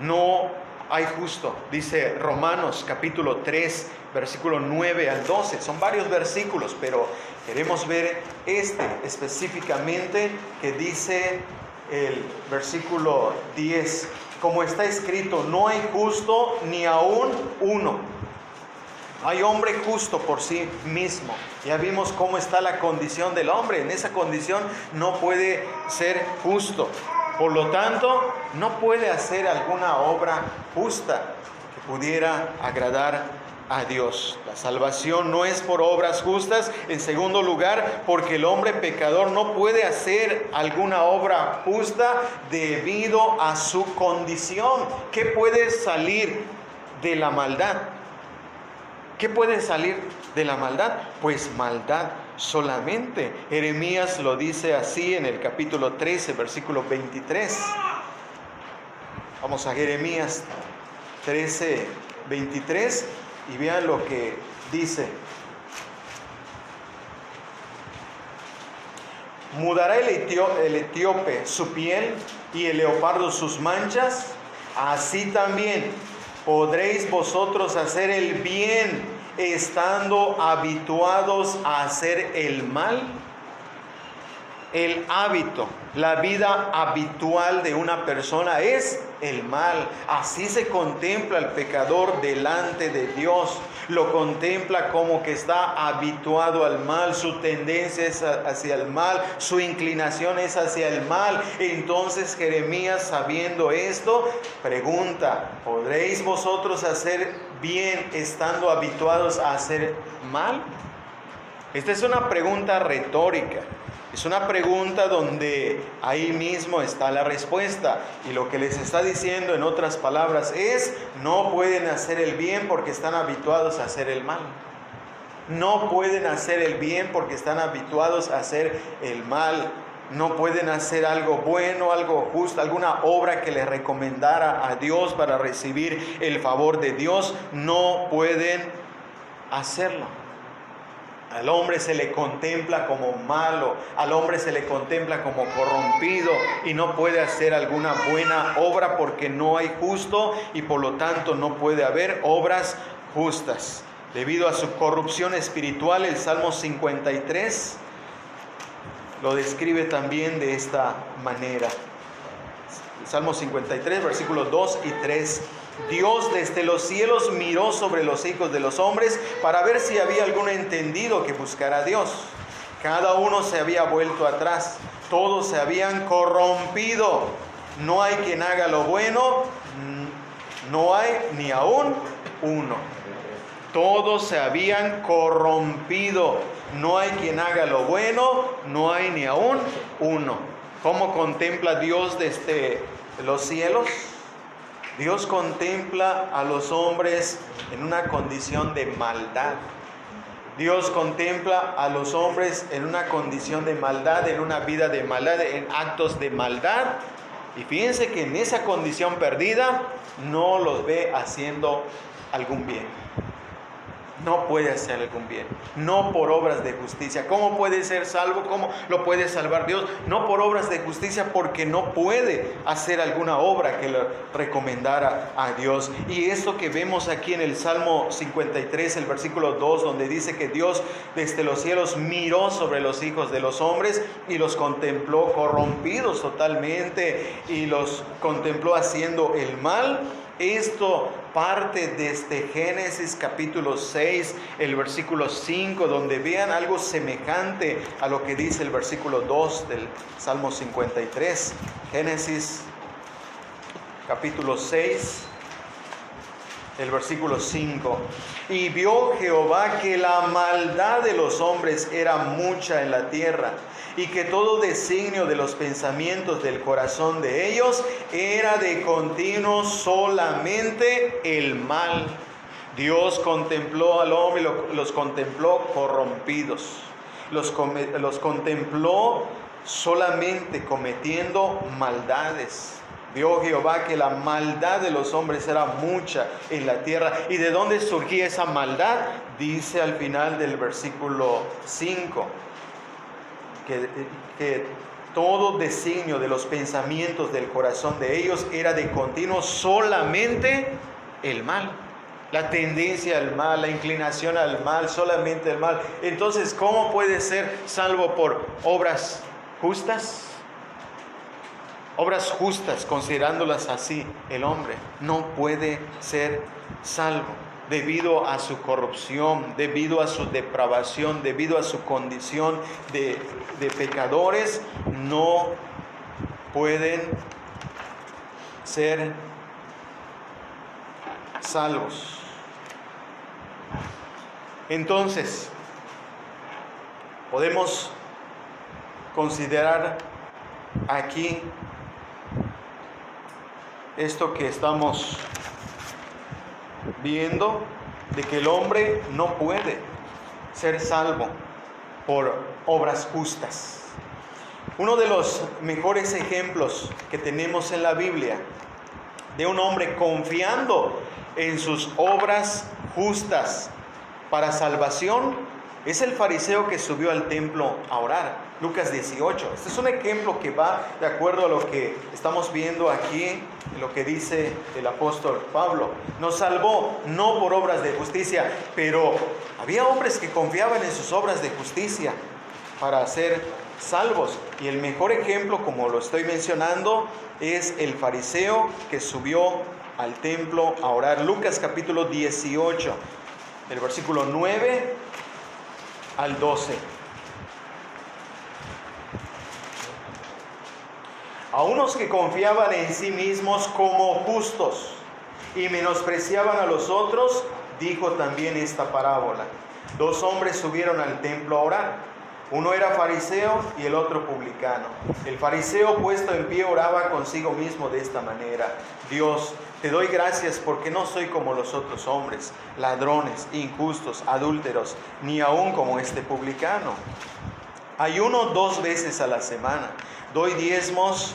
Speaker 1: No hay justo, dice Romanos capítulo 3, versículo 9 al 12. Son varios versículos, pero queremos ver este específicamente que dice el versículo 10. Como está escrito, no hay justo ni aún uno. Hay hombre justo por sí mismo. Ya vimos cómo está la condición del hombre. En esa condición no puede ser justo. Por lo tanto, no puede hacer alguna obra justa que pudiera agradar a Dios. La salvación no es por obras justas. En segundo lugar, porque el hombre pecador no puede hacer alguna obra justa debido a su condición. ¿Qué puede salir de la maldad? ¿Qué puede salir de la maldad? Pues maldad solamente. Jeremías lo dice así en el capítulo 13, versículo 23. Vamos a Jeremías 13, 23 y vean lo que dice. ¿Mudará el etíope su piel y el leopardo sus manchas? Así también podréis vosotros hacer el bien estando habituados a hacer el mal. El hábito, la vida habitual de una persona es el mal. Así se contempla al pecador delante de Dios. Lo contempla como que está habituado al mal. Su tendencia es hacia el mal. Su inclinación es hacia el mal. Entonces Jeremías, sabiendo esto, pregunta: ¿podréis vosotros hacer bien estando habituados a hacer mal? Esta es una pregunta retórica. Es una pregunta donde ahí mismo está la respuesta. Y lo que les está diciendo en otras palabras es: no pueden hacer el bien porque están habituados a hacer el mal. No pueden hacer el bien porque están habituados a hacer el mal. No pueden hacer algo bueno, algo justo, alguna obra que les recomendara a Dios para recibir el favor de Dios. No pueden hacerlo. Al hombre se le contempla como malo, al hombre se le contempla como corrompido y no puede hacer alguna buena obra porque no hay justo y por lo tanto no puede haber obras justas. Debido a su corrupción espiritual, el Salmo 53 lo describe también de esta manera. El Salmo 53, versículos 2 y 3. Dios desde los cielos miró sobre los hijos de los hombres para ver si había algún entendido que buscara a Dios. Cada uno se había vuelto atrás, todos se habían corrompido. No hay quien haga lo bueno, no hay ni aún uno. Todos se habían corrompido. No hay quien haga lo bueno, no hay ni aún uno. ¿Cómo contempla Dios desde los cielos? Dios contempla a los hombres en una condición de maldad. Dios contempla a los hombres en una condición de maldad, en una vida de maldad, en actos de maldad. Y fíjense que en esa condición perdida no los ve haciendo algún bien. No puede hacer algún bien, no por obras de justicia. ¿Cómo puede ser salvo? ¿Cómo lo puede salvar Dios? No por obras de justicia, porque no puede hacer alguna obra que le recomendara a Dios. Y esto que vemos aquí en el Salmo 53, el versículo 2, donde dice que Dios desde los cielos miró sobre los hijos de los hombres y los contempló corrompidos totalmente y los contempló haciendo el mal. Esto parte desde Génesis capítulo 6, el versículo 5, donde vean algo semejante a lo que dice el versículo 2 del Salmo 53. Génesis capítulo 6, el versículo 5. Y vio Jehová que la maldad de los hombres era mucha en la tierra, y que todo designio de los pensamientos del corazón de ellos era de continuo solamente el mal. Dios contempló al hombre y los contempló corrompidos. Los contempló solamente cometiendo maldades. Vio Jehová que la maldad de los hombres era mucha en la tierra. ¿Y de dónde surgía esa maldad? Dice al final del versículo 5, que todo designio de los pensamientos del corazón de ellos era de continuo solamente el mal. La tendencia al mal, la inclinación al mal, solamente el mal. Entonces, ¿cómo puede ser salvo por obras justas? Obras justas, considerándolas así, el hombre no puede ser salvo debido a su corrupción, debido a su depravación, debido a su condición de pecadores. No pueden ser salvos. Entonces, podemos considerar aquí esto que estamos viendo, de que el hombre no puede ser salvo por obras justas. Uno de los mejores ejemplos que tenemos en la Biblia de un hombre confiando en sus obras justas para salvación es el fariseo que subió al templo a orar. Lucas 18. Este es un ejemplo que va de acuerdo a lo que estamos viendo aquí, lo que dice el apóstol Pablo. Nos salvó no por obras de justicia, pero había hombres que confiaban en sus obras de justicia para ser salvos. Y el mejor ejemplo, como lo estoy mencionando, es el fariseo que subió al templo a orar. Lucas capítulo 18, del versículo 9 al 12. A unos que confiaban en sí mismos como justos y menospreciaban a los otros, dijo también esta parábola. 2 hombres subieron al templo a orar. Uno era fariseo y el otro publicano. El fariseo, puesto en pie, oraba consigo mismo de esta manera: Dios, te doy gracias porque no soy como los otros hombres, ladrones, injustos, adúlteros, ni aun como este publicano. Ayuno 2 veces a la semana. Doy diezmos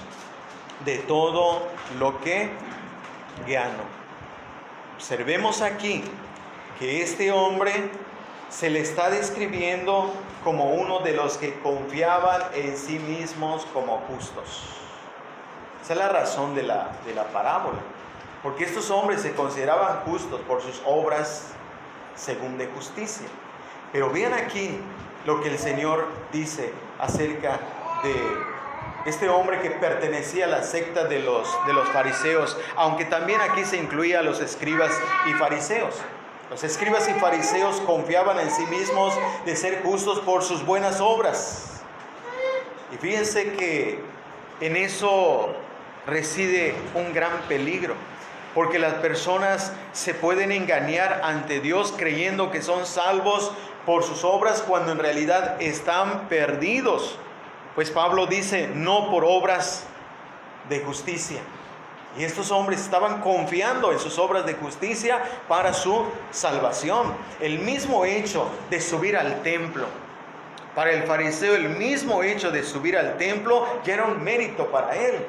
Speaker 1: de todo lo que gano. Observemos aquí que este hombre se le está describiendo como uno de los que confiaban en sí mismos como justos. Esa es la razón de la parábola. Porque estos hombres se consideraban justos por sus obras según de justicia. Pero vean aquí lo que el Señor dice acerca de este hombre que pertenecía a la secta de los fariseos, aunque también aquí se incluía a los escribas y fariseos. Los escribas y fariseos confiaban en sí mismos de ser justos por sus buenas obras. Y fíjense que en eso reside un gran peligro, porque las personas se pueden engañar ante Dios creyendo que son salvos por sus obras cuando en realidad están perdidos. Pues Pablo dice, no por obras de justicia. Y estos hombres estaban confiando en sus obras de justicia para su salvación. El mismo hecho de subir al templo, para el fariseo, el mismo hecho de subir al templo ya era un mérito para él.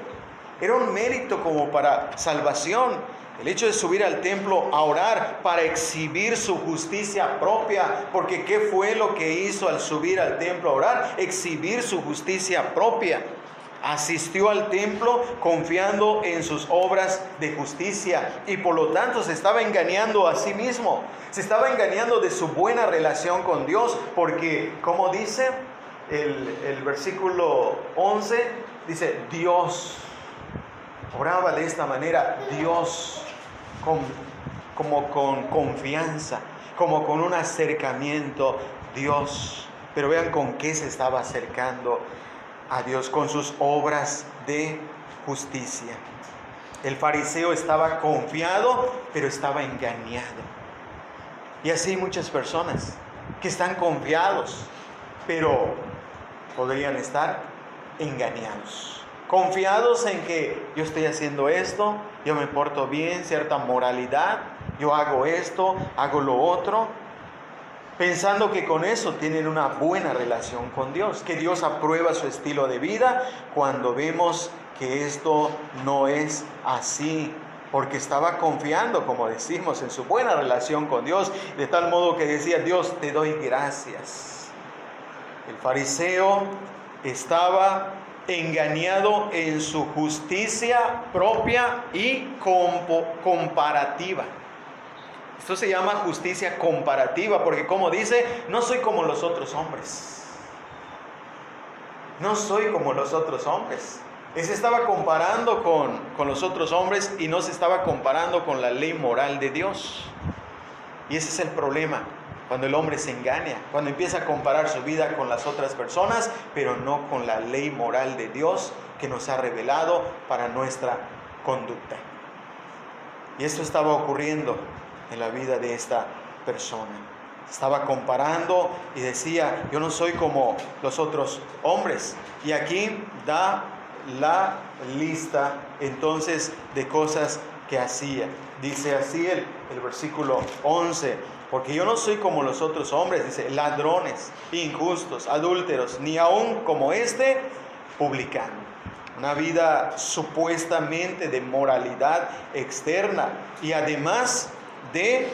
Speaker 1: Era un mérito como para salvación. El hecho de subir al templo a orar para exhibir su justicia propia. Porque ¿qué fue lo que hizo al subir al templo a orar? Exhibir su justicia propia. Asistió al templo confiando en sus obras de justicia y por lo tanto se estaba engañando a sí mismo. Se estaba engañando de su buena relación con Dios, porque como dice el versículo 11, dice Dios. Oraba de esta manera, Dios, como con confianza, como con un acercamiento, Dios. Pero vean con qué se estaba acercando a Dios, con sus obras de justicia. El fariseo estaba confiado, pero estaba engañado. Y así muchas personas que están confiados, pero podrían estar engañados. Confiados en que yo estoy haciendo esto, yo me porto bien, cierta moralidad, yo hago esto, hago lo otro, pensando que con eso tienen una buena relación con Dios, que Dios aprueba su estilo de vida, cuando vemos que esto no es así, porque estaba confiando, como decimos, en su buena relación con Dios, de tal modo que decía: Dios, te doy gracias. El fariseo estaba engañado en su justicia propia y comparativa. Esto se llama justicia comparativa, porque como dice, no soy como los otros hombres. No soy como los otros hombres. Él se estaba comparando con los otros hombres y no se estaba comparando con la ley moral de Dios. Y ese es el problema, cuando el hombre se engaña, cuando empieza a comparar su vida con las otras personas, pero no con la ley moral de Dios que nos ha revelado para nuestra conducta. Y esto estaba ocurriendo en la vida de esta persona. Estaba comparando y decía: yo no soy como los otros hombres. Y aquí da la lista entonces de cosas que hacía. Dice así el versículo 11: porque yo no soy como los otros hombres, dice, ladrones, injustos, adúlteros, ni aun como este publicano. Una vida supuestamente de moralidad externa y además de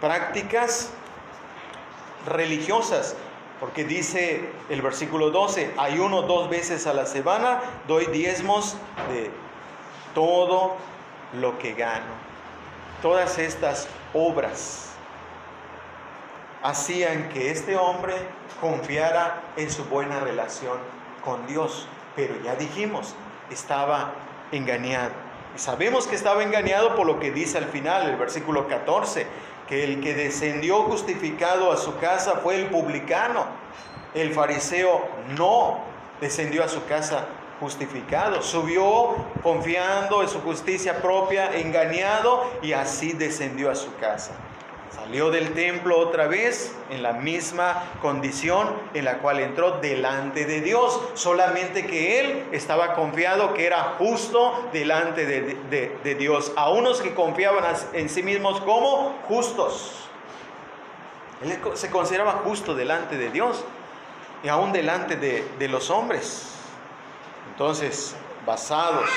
Speaker 1: prácticas religiosas, porque dice el versículo 12: ayuno 2 veces a la semana, doy diezmos de todo lo que gano. Todas estas obras hacían que este hombre confiara en su buena relación con Dios, pero ya dijimos, estaba engañado. Y sabemos que estaba engañado por lo que dice al final, el versículo 14, que el que descendió justificado a su casa fue el publicano. El fariseo no descendió a su casa justificado, subió confiando en su justicia propia, engañado, y así descendió a su casa. Salió del templo otra vez en la misma condición en la cual entró delante de Dios, solamente que él estaba confiado que era justo delante de Dios. A unos que confiaban en sí mismos como justos. Él se consideraba justo delante de Dios y aún delante de los hombres. Entonces, basados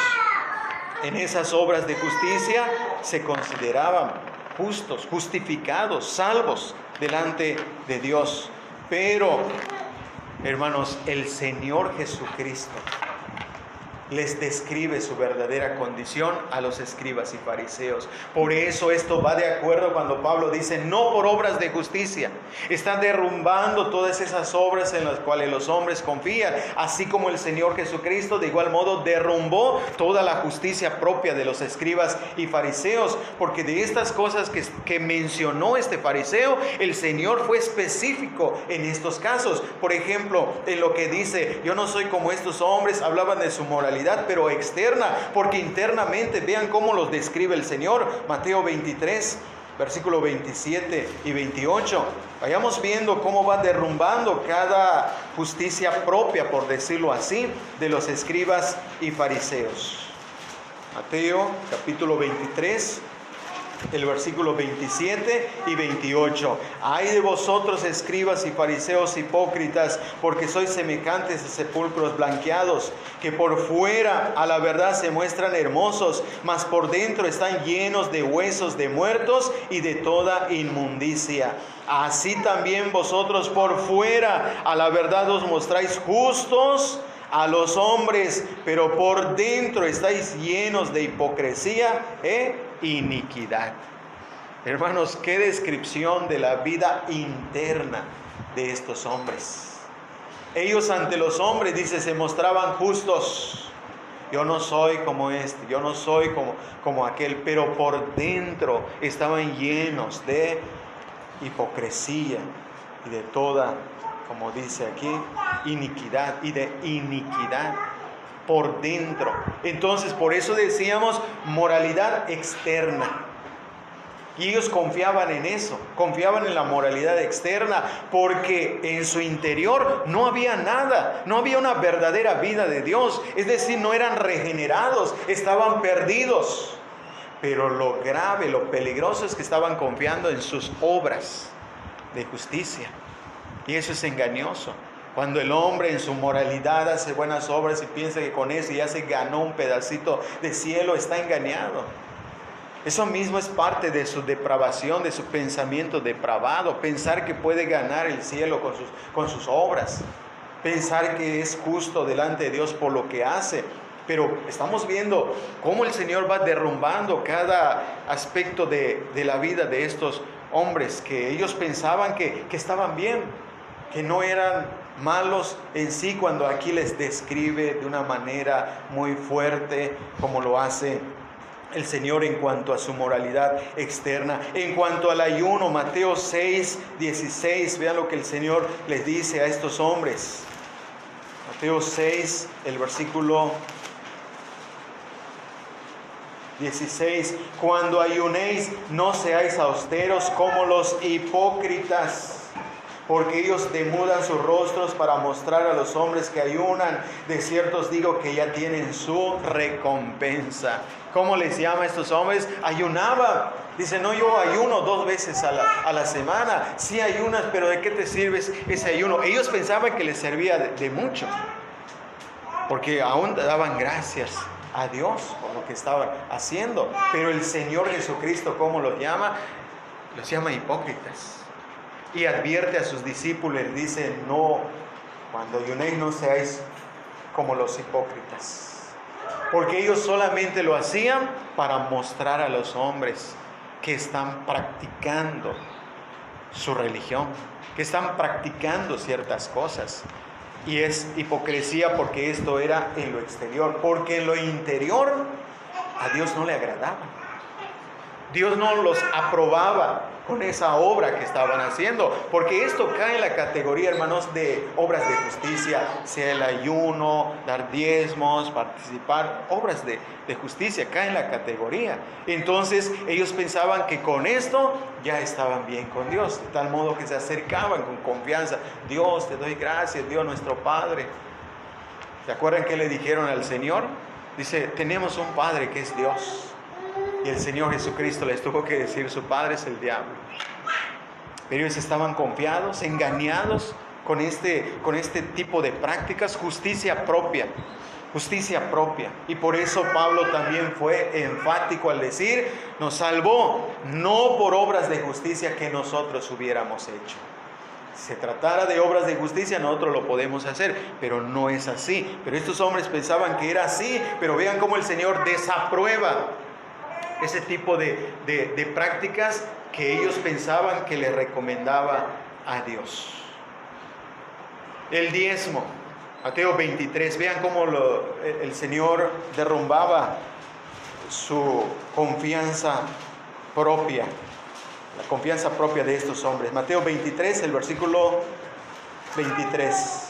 Speaker 1: en esas obras de justicia, se consideraban justos, justificados, salvos delante de Dios. Pero, hermanos, el Señor Jesucristo les describe su verdadera condición a los escribas y fariseos. Por eso esto va de acuerdo cuando Pablo dice: no por obras de justicia. Están derrumbando todas esas obras en las cuales los hombres confían, así como el Señor Jesucristo de igual modo derrumbó toda la justicia propia de los escribas y fariseos, porque de estas cosas que mencionó este fariseo, el Señor fue específico en estos casos. Por ejemplo, en lo que dice: yo no soy como estos hombres, hablaban de su moralidad, pero externa, porque internamente vean cómo los describe el Señor. Mateo 23, versículo 27 y 28. Vayamos viendo cómo va derrumbando cada justicia propia, por decirlo así, de los escribas y fariseos. Mateo capítulo 23, el versículo 27 y 28. Ay de vosotros, escribas y fariseos hipócritas, porque sois semejantes a sepulcros blanqueados, que por fuera a la verdad se muestran hermosos, mas por dentro están llenos de huesos de muertos y de toda inmundicia. Así también vosotros por fuera a la verdad os mostráis justos a los hombres, pero por dentro estáis llenos de hipocresía e iniquidad. Hermanos, qué descripción de la vida interna de estos hombres. Ellos ante los hombres, dice, se mostraban justos. Yo no soy como este, yo no soy como aquel, pero por dentro estaban llenos de hipocresía y de toda, como dice aquí, iniquidad y de iniquidad por dentro. Entonces, por eso decíamos moralidad externa. Y ellos confiaban en eso, confiaban en la moralidad externa, porque en su interior no había nada, no había una verdadera vida de Dios. Es decir, no eran regenerados, estaban perdidos. Pero lo grave, lo peligroso es que estaban confiando en sus obras de justicia. Y eso es engañoso. Cuando el hombre en su moralidad hace buenas obras y piensa que con eso ya se ganó un pedacito de cielo, está engañado. Eso mismo es parte de su depravación, de su pensamiento depravado. Pensar que puede ganar el cielo con sus obras. Pensar que es justo delante de Dios por lo que hace. Pero estamos viendo cómo el Señor va derrumbando cada aspecto de la vida de estos hombres, que ellos pensaban que estaban bien, que no eran malos en sí, cuando aquí les describe de una manera muy fuerte como lo hace el Señor en cuanto a su moralidad externa. En cuanto al ayuno, Mateo 6, 16, vean lo que el Señor les dice a estos hombres. Mateo 6, el versículo 16: cuando ayunéis, no seáis austeros como los hipócritas, porque ellos demudan sus rostros para mostrar a los hombres que ayunan. De cierto os digo que ya tienen su recompensa. ¿Cómo les llama a estos hombres? Ayunaba. Dice, no, yo ayuno 2 veces a la semana. Sí ayunas, pero ¿de qué te sirve ese ayuno? Ellos pensaban que les servía de mucho, porque aún daban gracias a Dios por lo que estaban haciendo. Pero el Señor Jesucristo, ¿cómo los llama? Los llama hipócritas. Y advierte a sus discípulos, dice, no, cuando ayunéis no seáis como los hipócritas. Porque ellos solamente lo hacían para mostrar a los hombres que están practicando su religión, que están practicando ciertas cosas. Y es hipocresía porque esto era en lo exterior, porque en lo interior a Dios no le agradaba. Dios no los aprobaba con esa obra que estaban haciendo, porque esto cae en la categoría, hermanos, de obras de justicia, sea el ayuno, dar diezmos, participar, obras de justicia, cae en la categoría. Entonces ellos pensaban que con esto ya estaban bien con Dios, de tal modo que se acercaban con confianza. Dios, te doy gracias, Dios nuestro Padre. ¿Se acuerdan qué le dijeron al Señor? Dice, tenemos un Padre que es Dios. Y el Señor Jesucristo les tuvo que decir, su padre es el diablo. Pero ellos estaban confiados, engañados con este tipo de prácticas, justicia propia. Y por eso Pablo también fue enfático al decir, nos salvó no por obras de justicia que nosotros hubiéramos hecho. Si se tratara de obras de justicia, nosotros lo podemos hacer, pero no es así. Pero estos hombres pensaban que era así, pero vean cómo el Señor desaprueba ese tipo de prácticas que ellos pensaban que le recomendaba a Dios. El diezmo, Mateo 23, vean cómo el Señor derrumbaba su confianza propia, la confianza propia de estos hombres. Mateo 23, el versículo 23.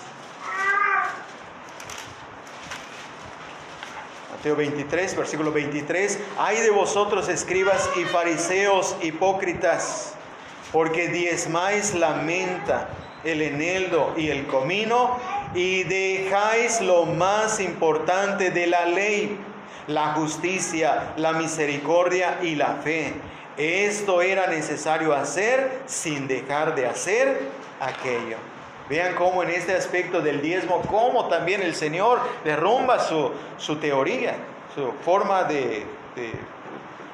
Speaker 1: Mateo 23, versículo 23. Ay de vosotros, escribas y fariseos hipócritas, porque diezmáis la menta, el eneldo y el comino, y dejáis lo más importante de la ley, la justicia, la misericordia y la fe. Esto era necesario hacer sin dejar de hacer aquello. Vean cómo en este aspecto del diezmo, cómo también el Señor derrumba su teoría, su forma de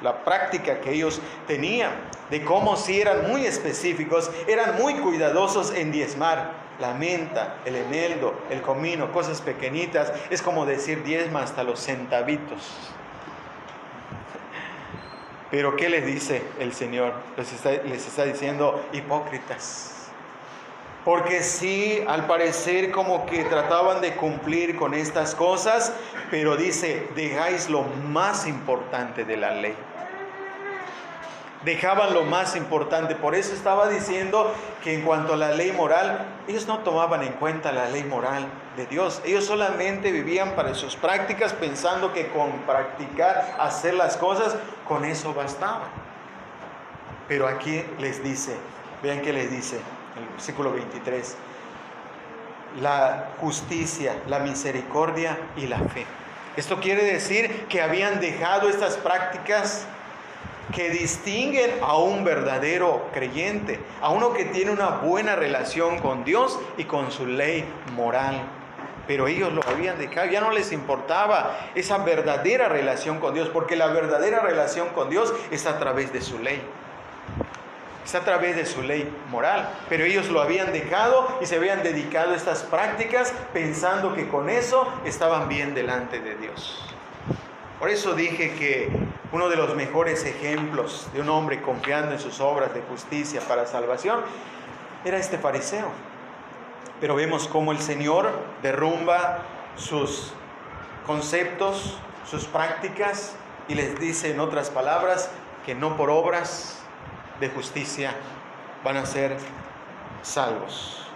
Speaker 1: la práctica que ellos tenían, de cómo si eran muy específicos, eran muy cuidadosos en diezmar la menta, el eneldo, el comino, cosas pequeñitas. Es como decir diezma hasta los centavitos. Pero ¿qué les dice el Señor? Les está diciendo hipócritas. Porque sí, al parecer como que trataban de cumplir con estas cosas, pero dice, dejáis lo más importante de la ley. Dejaban lo más importante. Por eso estaba diciendo que en cuanto a la ley moral, ellos no tomaban en cuenta la ley moral de Dios. Ellos solamente vivían para sus prácticas, pensando que con practicar, hacer las cosas, con eso bastaba. Pero aquí les dice, vean qué les dice. El versículo 23, la justicia, la misericordia y la fe. Esto quiere decir que habían dejado estas prácticas que distinguen a un verdadero creyente, a uno que tiene una buena relación con Dios y con su ley moral. Pero ellos lo habían dejado, ya no les importaba esa verdadera relación con Dios, porque la verdadera relación con Dios es a través de su ley. Es a través de su ley moral. Pero ellos lo habían dejado y se habían dedicado a estas prácticas pensando que con eso estaban bien delante de Dios. Por eso dije que uno de los mejores ejemplos de un hombre confiando en sus obras de justicia para salvación era este fariseo. Pero vemos cómo el Señor derrumba sus conceptos, sus prácticas, y les dice en otras palabras que no por obras de justicia van a ser salvos.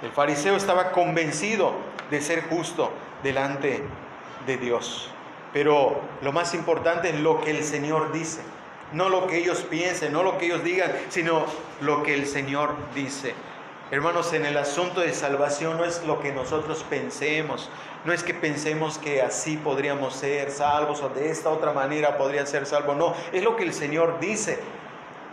Speaker 1: El fariseo estaba convencido de ser justo delante de Dios. Pero lo más importante es lo que el Señor dice. No lo que ellos piensen, no lo que ellos digan, sino lo que el Señor dice. Hermanos, en el asunto de salvación no es lo que nosotros pensemos. No es que pensemos que así podríamos ser salvos o de esta otra manera podrían ser salvos. No, es lo que el Señor dice.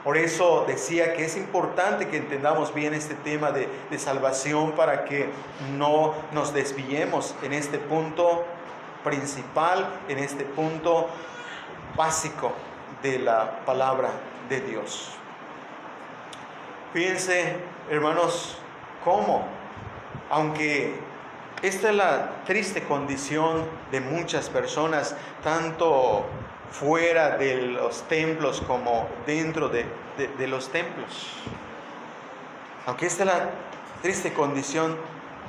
Speaker 1: Por eso decía que es importante que entendamos bien este tema de salvación para que no nos desviemos en este punto principal, en este punto básico de la palabra de Dios. Fíjense, hermanos, cómo, aunque esta es la triste condición de muchas personas, tanto fuera de los templos como dentro de los templos, aunque esta es la triste condición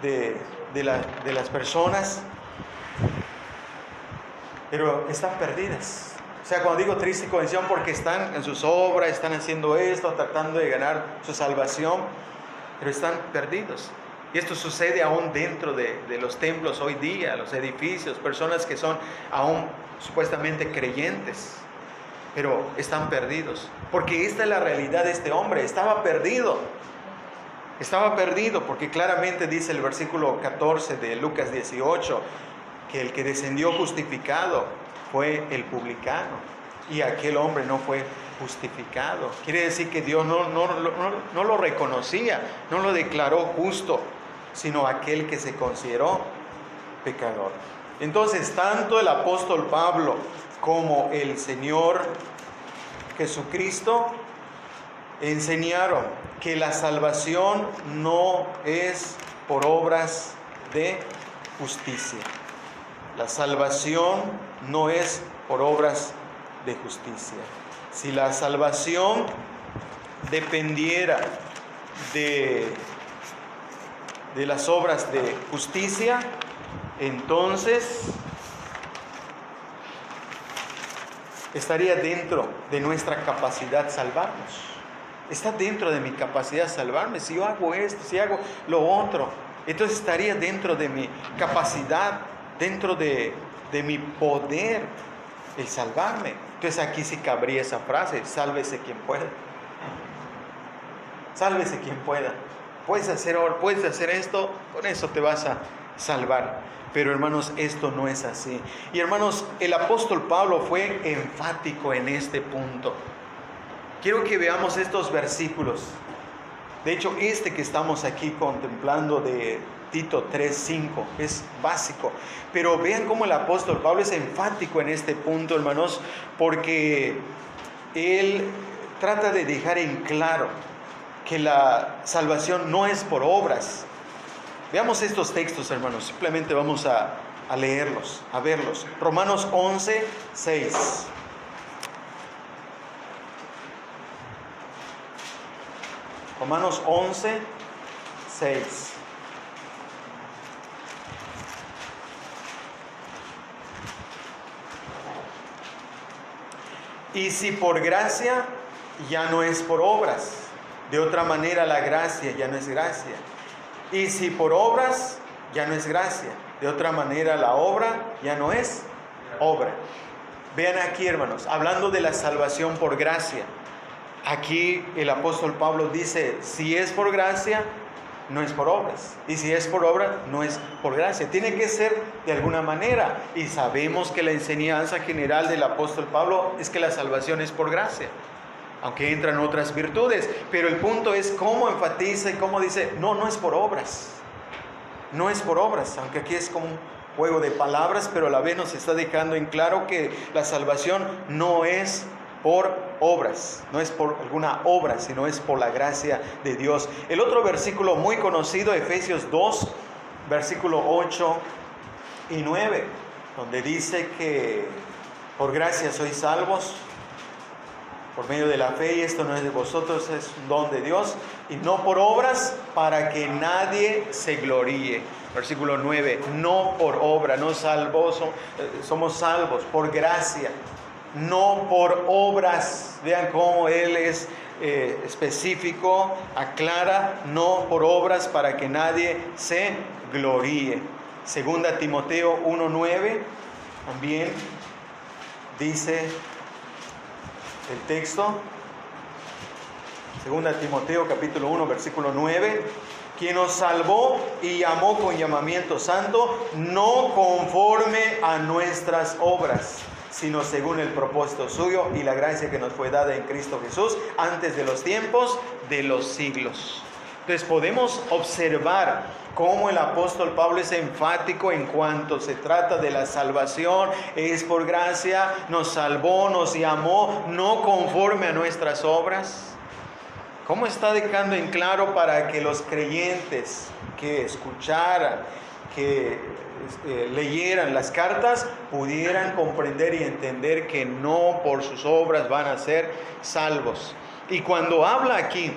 Speaker 1: de las personas, pero están perdidas. O sea, cuando digo triste condición, porque están en sus obras, están haciendo esto, tratando de ganar su salvación, pero están perdidos. Y esto sucede aún dentro de los templos hoy día, los edificios, personas que son aún supuestamente creyentes, pero están perdidos. Porque esta es la realidad de este hombre, estaba perdido. Estaba perdido porque claramente dice el versículo 14 de Lucas 18, que el que descendió justificado fue el publicano, y aquel hombre no fue justificado. Quiere decir que Dios no lo reconocía, no lo declaró justo, sino aquel que se consideró pecador. Entonces, tanto el apóstol Pablo como el Señor Jesucristo enseñaron que la salvación no es por obras de justicia. La salvación no es por obras de justicia. Si la salvación dependiera de las obras de justicia, entonces estaría dentro de nuestra capacidad salvarnos. Está dentro de mi capacidad salvarme. Si yo hago esto, si hago lo otro, entonces estaría dentro de mi capacidad, dentro de mi poder el salvarme. Entonces aquí sí cabría esa frase: sálvese quien pueda. Sálvese quien pueda. Puedes hacer esto, con eso te vas a salvar. Pero hermanos, esto no es así. Y hermanos, el apóstol Pablo fue enfático en este punto. Quiero que veamos estos versículos. De hecho, este que estamos aquí contemplando de Tito 3:5 es básico. Pero vean cómo el apóstol Pablo es enfático en este punto, hermanos, porque él trata de dejar en claro que la salvación no es por obras. Veamos estos textos, hermanos. Simplemente vamos a leerlos, a verlos. Romanos 11:6. Romanos 11:6. Y si por gracia, ya no es por obras. De otra manera, la gracia ya no es gracia. Y si por obras, ya no es gracia. De otra manera, la obra ya no es obra. Vean aquí, hermanos, hablando de la salvación por gracia. Aquí el apóstol Pablo dice: si es por gracia, no es por obras. Y si es por obra, no es por gracia. Tiene que ser de alguna manera. Y sabemos que la enseñanza general del apóstol Pablo es que la salvación es por gracia, aunque entran otras virtudes. Pero el punto es cómo enfatiza y cómo dice, no es por obras. No es por obras, aunque aquí es como un juego de palabras, pero a la vez nos está dejando en claro que la salvación no es por obras, no es por alguna obra, sino es por la gracia de Dios. El otro versículo muy conocido, Efesios 2, versículo 8 y 9, donde dice que por gracia sois salvos por medio de la fe, y esto no es de vosotros, es un don de Dios, y no por obras, para que nadie se gloríe. Versículo 9, no por obra, no salvos, somos salvos por gracia, no por obras. Vean cómo Él es específico, aclara, no por obras, para que nadie se gloríe. Segunda Timoteo 1:9 también dice el texto, segunda Timoteo capítulo 1 versículo 9, quien nos salvó y llamó con llamamiento santo, no conforme a nuestras obras, sino según el propósito suyo y la gracia que nos fue dada en Cristo Jesús antes de los tiempos de los siglos. Entonces podemos observar cómo el apóstol Pablo es enfático en cuanto se trata de la salvación. Es por gracia, nos salvó, nos llamó, no conforme a nuestras obras. ¿Cómo está dejando en claro para que los creyentes que escucharan, que leyeran las cartas, pudieran comprender y entender que no por sus obras van a ser salvos? Y cuando habla aquí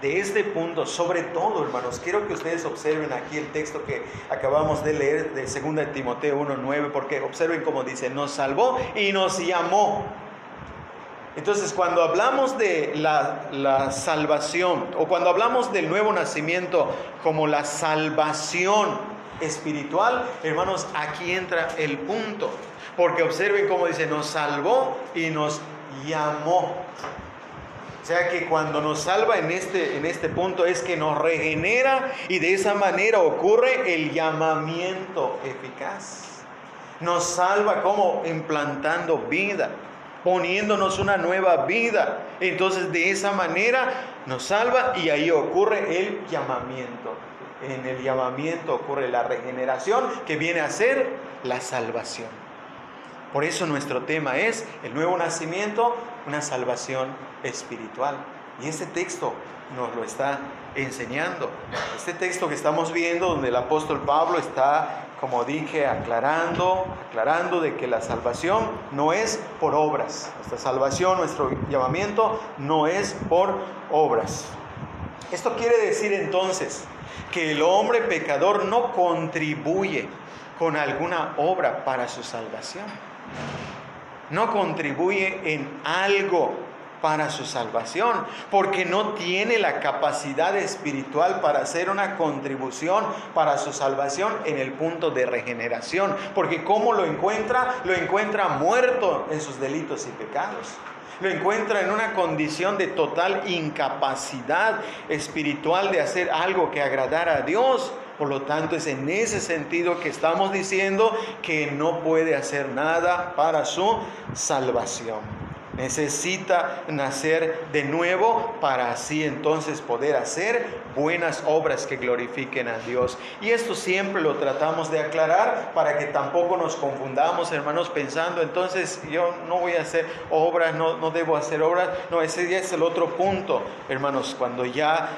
Speaker 1: de este punto, sobre todo, hermanos, quiero que ustedes observen aquí el texto que acabamos de leer de 2 Timoteo 1:9, porque observen cómo dice, nos salvó y nos llamó. Entonces, cuando hablamos de la salvación, o cuando hablamos del nuevo nacimiento como la salvación espiritual, hermanos, aquí entra el punto, porque observen cómo dice, nos salvó y nos llamó. O sea que cuando nos salva en este punto es que nos regenera, y de esa manera ocurre el llamamiento eficaz. Nos salva como implantando vida, poniéndonos una nueva vida. Entonces de esa manera nos salva y ahí ocurre el llamamiento. En el llamamiento ocurre la regeneración, que viene a ser la salvación. Por eso nuestro tema es el nuevo nacimiento, una salvación espiritual. Y este texto nos lo está enseñando. Este texto que estamos viendo, donde el apóstol Pablo está, como dije, aclarando de que la salvación no es por obras. Nuestra salvación, nuestro llamamiento no es por obras. Esto quiere decir entonces que el hombre pecador no contribuye con alguna obra para su salvación. No contribuye en algo para su salvación, porque no tiene la capacidad espiritual para hacer una contribución para su salvación en el punto de regeneración. Porque ¿cómo lo encuentra? Lo encuentra muerto en sus delitos y pecados. Lo encuentra en una condición de total incapacidad espiritual de hacer algo que agradara a Dios. Por lo tanto, es en ese sentido que estamos diciendo que no puede hacer nada para su salvación. Necesita nacer de nuevo para así entonces poder hacer buenas obras que glorifiquen a Dios. Y esto siempre lo tratamos de aclarar para que tampoco nos confundamos, hermanos, pensando entonces yo no voy a hacer obras, no debo hacer obras. No, ese ya es el otro punto, hermanos, cuando ya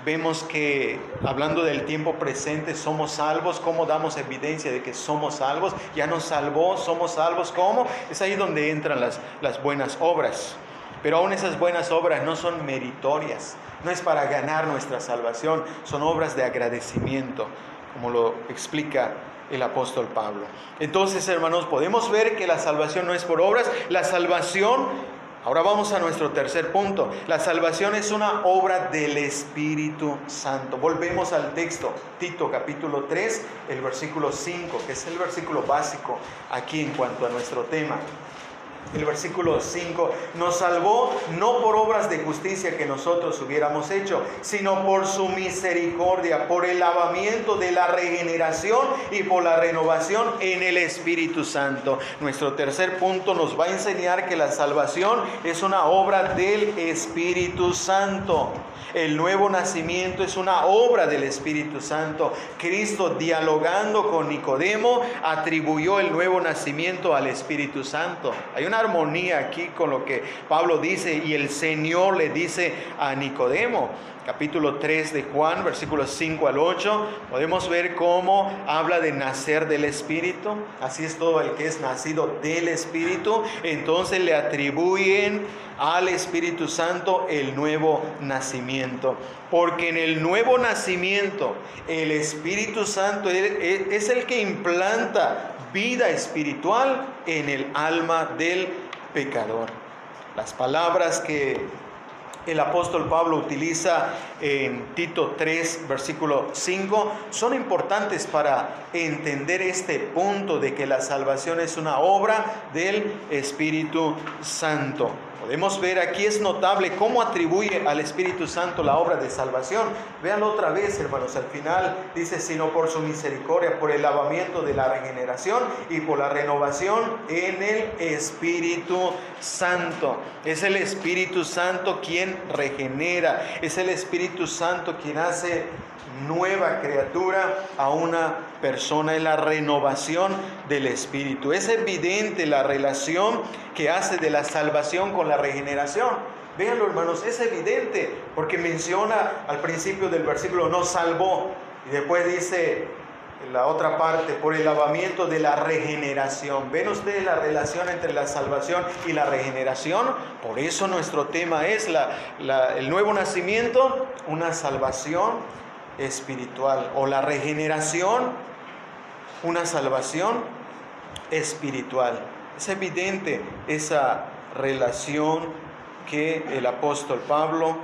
Speaker 1: vemos que, hablando del tiempo presente, somos salvos. ¿Cómo damos evidencia de que somos salvos? Ya nos salvó, somos salvos. ¿Cómo? Es ahí donde entran las buenas obras. Pero aún esas buenas obras no son meritorias. No es para ganar nuestra salvación. Son obras de agradecimiento, como lo explica el apóstol Pablo. Entonces, hermanos, podemos ver que la salvación no es por obras. La salvación... Ahora vamos a nuestro tercer punto. La salvación es una obra del Espíritu Santo. Volvemos al texto, Tito capítulo 3, el versículo 5, que es el versículo básico aquí en cuanto a nuestro tema. El versículo 5, nos salvó no por obras de justicia que nosotros hubiéramos hecho, sino por su misericordia, por el lavamiento de la regeneración y por la renovación en el Espíritu Santo. Nuestro tercer punto nos va a enseñar que la salvación es una obra del Espíritu Santo. El nuevo nacimiento es una obra del Espíritu Santo. Cristo, dialogando con Nicodemo, atribuyó el nuevo nacimiento al Espíritu Santo. Hay una armonía aquí con lo que Pablo dice y el Señor le dice a Nicodemo. Capítulo 3 de Juan, versículos 5 al 8, podemos ver cómo habla de nacer del Espíritu. Así es todo el que es nacido del Espíritu. Entonces le atribuyen al Espíritu Santo el nuevo nacimiento. Porque en el nuevo nacimiento el Espíritu Santo es el que implanta vida espiritual en el alma del pecador. Las palabras que el apóstol Pablo utiliza en Tito 3, versículo 5, son importantes para entender este punto de que la salvación es una obra del Espíritu Santo. Podemos ver aquí, es notable cómo atribuye al Espíritu Santo la obra de salvación. Véanlo otra vez, hermanos, al final dice, sino por su misericordia, por el lavamiento de la regeneración y por la renovación en el Espíritu Santo. Es el Espíritu Santo quien regenera, es el Espíritu Santo quien hace nueva criatura a una persona, es la renovación del Espíritu. Es evidente la relación que hace de la salvación con la regeneración. Véanlo, hermanos, es evidente porque menciona al principio del versículo nos salvó y después dice en la otra parte por el lavamiento de la regeneración. ¿Ven ustedes la relación entre la salvación y la regeneración? Por eso nuestro tema es el nuevo nacimiento, una salvación espiritual, o la regeneración, una salvación espiritual. Es evidente esa relación que el apóstol Pablo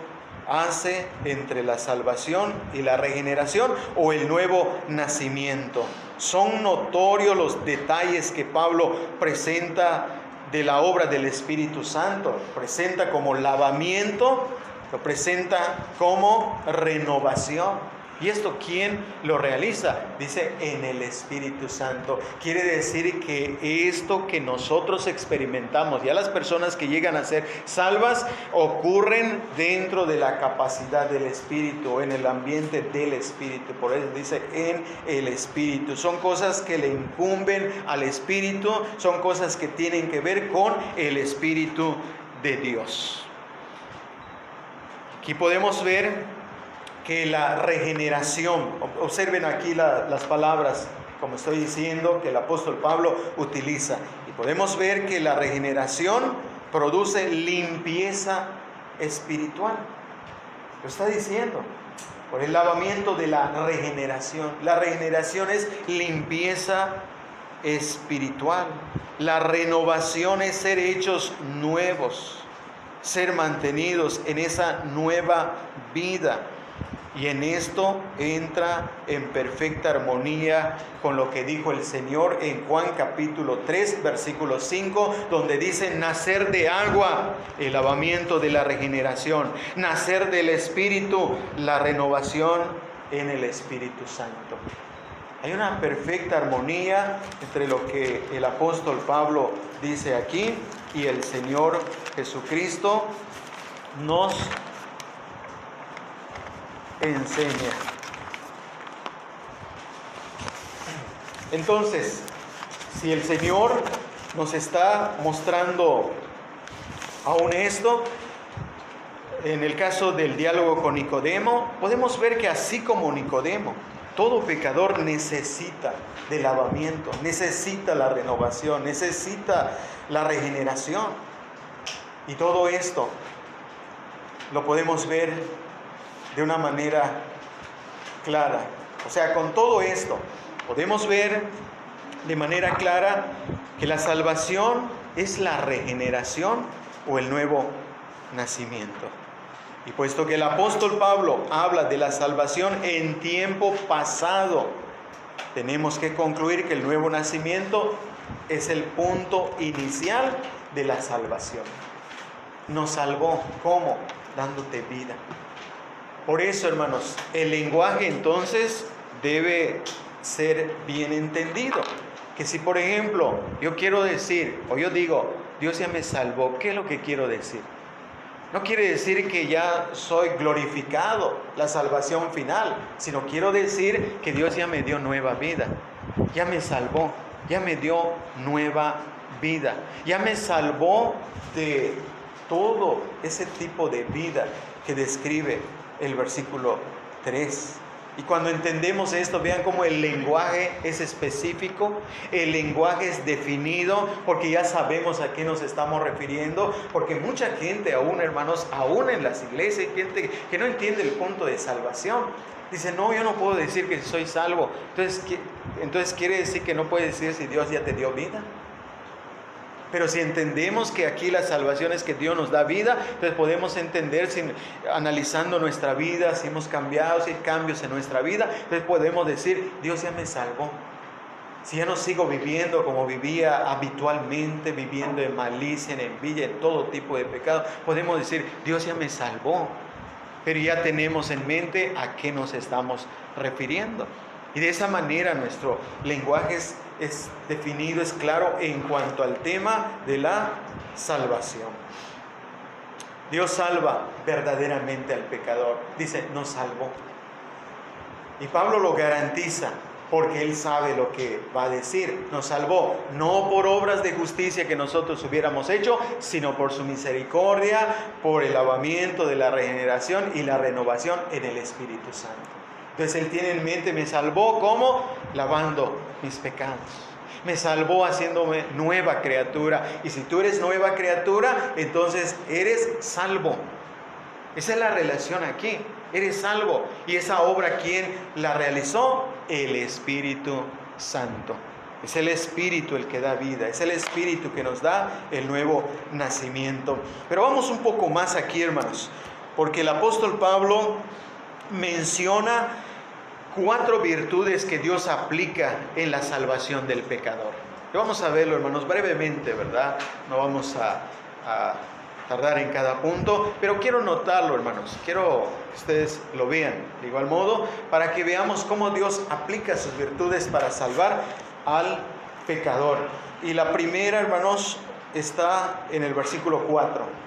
Speaker 1: hace entre la salvación y la regeneración o el nuevo nacimiento. Son notorios los detalles que Pablo presenta de la obra del Espíritu Santo. Presenta como lavamiento, lo presenta como renovación. ¿Y esto quién lo realiza? Dice en el Espíritu Santo. Quiere decir que esto que nosotros experimentamos, ya las personas que llegan a ser salvas, ocurren dentro de la capacidad del Espíritu, en el ambiente del Espíritu. Por eso dice en el Espíritu. Son cosas que le incumben al Espíritu, son cosas que tienen que ver con el Espíritu de Dios. Aquí podemos ver que la regeneración, observen aquí las palabras, como estoy diciendo, que el apóstol Pablo utiliza. Y podemos ver que la regeneración produce limpieza espiritual. Lo está diciendo, por el lavamiento de la regeneración. La regeneración es limpieza espiritual. La renovación es ser hechos nuevos, ser mantenidos en esa nueva vida. Y en esto entra en perfecta armonía con lo que dijo el Señor en Juan capítulo 3, versículo 5, donde dice nacer de agua, el lavamiento de la regeneración, nacer del Espíritu, la renovación en el Espíritu Santo. Hay una perfecta armonía entre lo que el apóstol Pablo dice aquí y el Señor Jesucristo nos enseña. Entonces, si el Señor nos está mostrando aún esto, en el caso del diálogo con Nicodemo, podemos ver que así como Nicodemo, todo pecador necesita de lavamiento, necesita la renovación, necesita la regeneración. Y todo esto lo podemos ver de una manera clara. O sea, con todo esto podemos ver de manera clara que la salvación es la regeneración o el nuevo nacimiento. Y puesto que el apóstol Pablo habla de la salvación en tiempo pasado, tenemos que concluir que el nuevo nacimiento es el punto inicial de la salvación. Nos salvó, ¿cómo? Dándote vida. Por eso, hermanos, el lenguaje entonces debe ser bien entendido. Que si, por ejemplo, yo quiero decir, o yo digo, Dios ya me salvó, ¿qué es lo que quiero decir? No quiere decir que ya soy glorificado, la salvación final, sino quiero decir que Dios ya me dio nueva vida, ya me salvó, ya me dio nueva vida, ya me salvó de todo ese tipo de vida que describe el versículo 3. Y cuando entendemos esto, vean cómo el lenguaje es específico, el lenguaje es definido, porque ya sabemos a qué nos estamos refiriendo, porque mucha gente aún, hermanos, aún en las iglesias, hay gente que no entiende el punto de salvación. Dice, no, yo no puedo decir que soy salvo. Entonces quiere decir que no puede decir si Dios ya te dio vida. Pero si entendemos que aquí la salvación es que Dios nos da vida, entonces podemos entender, analizando nuestra vida, si hemos cambiado, si hay cambios en nuestra vida, entonces podemos decir, Dios ya me salvó. Si ya no sigo viviendo como vivía habitualmente, viviendo en malicia, en envidia, en todo tipo de pecado, podemos decir, Dios ya me salvó. Pero ya tenemos en mente a qué nos estamos refiriendo. Y de esa manera nuestro lenguaje es definido, es claro en cuanto al tema de la salvación. Dios salva verdaderamente al pecador. Dice, nos salvó. Y Pablo lo garantiza porque él sabe lo que va a decir. Nos salvó, no por obras de justicia que nosotros hubiéramos hecho, sino por su misericordia, por el lavamiento de la regeneración y la renovación en el Espíritu Santo. Entonces él tiene en mente, me salvó, ¿cómo? Lavando mis pecados. Me salvó haciéndome nueva criatura. Y si tú eres nueva criatura, entonces eres salvo. Esa es la relación aquí. Eres salvo. ¿Y esa obra quién la realizó? El Espíritu Santo. Es el Espíritu el que da vida. Es el Espíritu que nos da el nuevo nacimiento. Pero vamos un poco más aquí, hermanos. Porque el apóstol Pablo menciona 4 virtudes que Dios aplica en la salvación del pecador. Y vamos a verlo, hermanos, brevemente, ¿verdad? No vamos a tardar en cada punto, pero quiero notarlo, hermanos. Quiero que ustedes lo vean de igual modo, para que veamos cómo Dios aplica sus virtudes para salvar al pecador. Y la primera, hermanos, está en el versículo 4.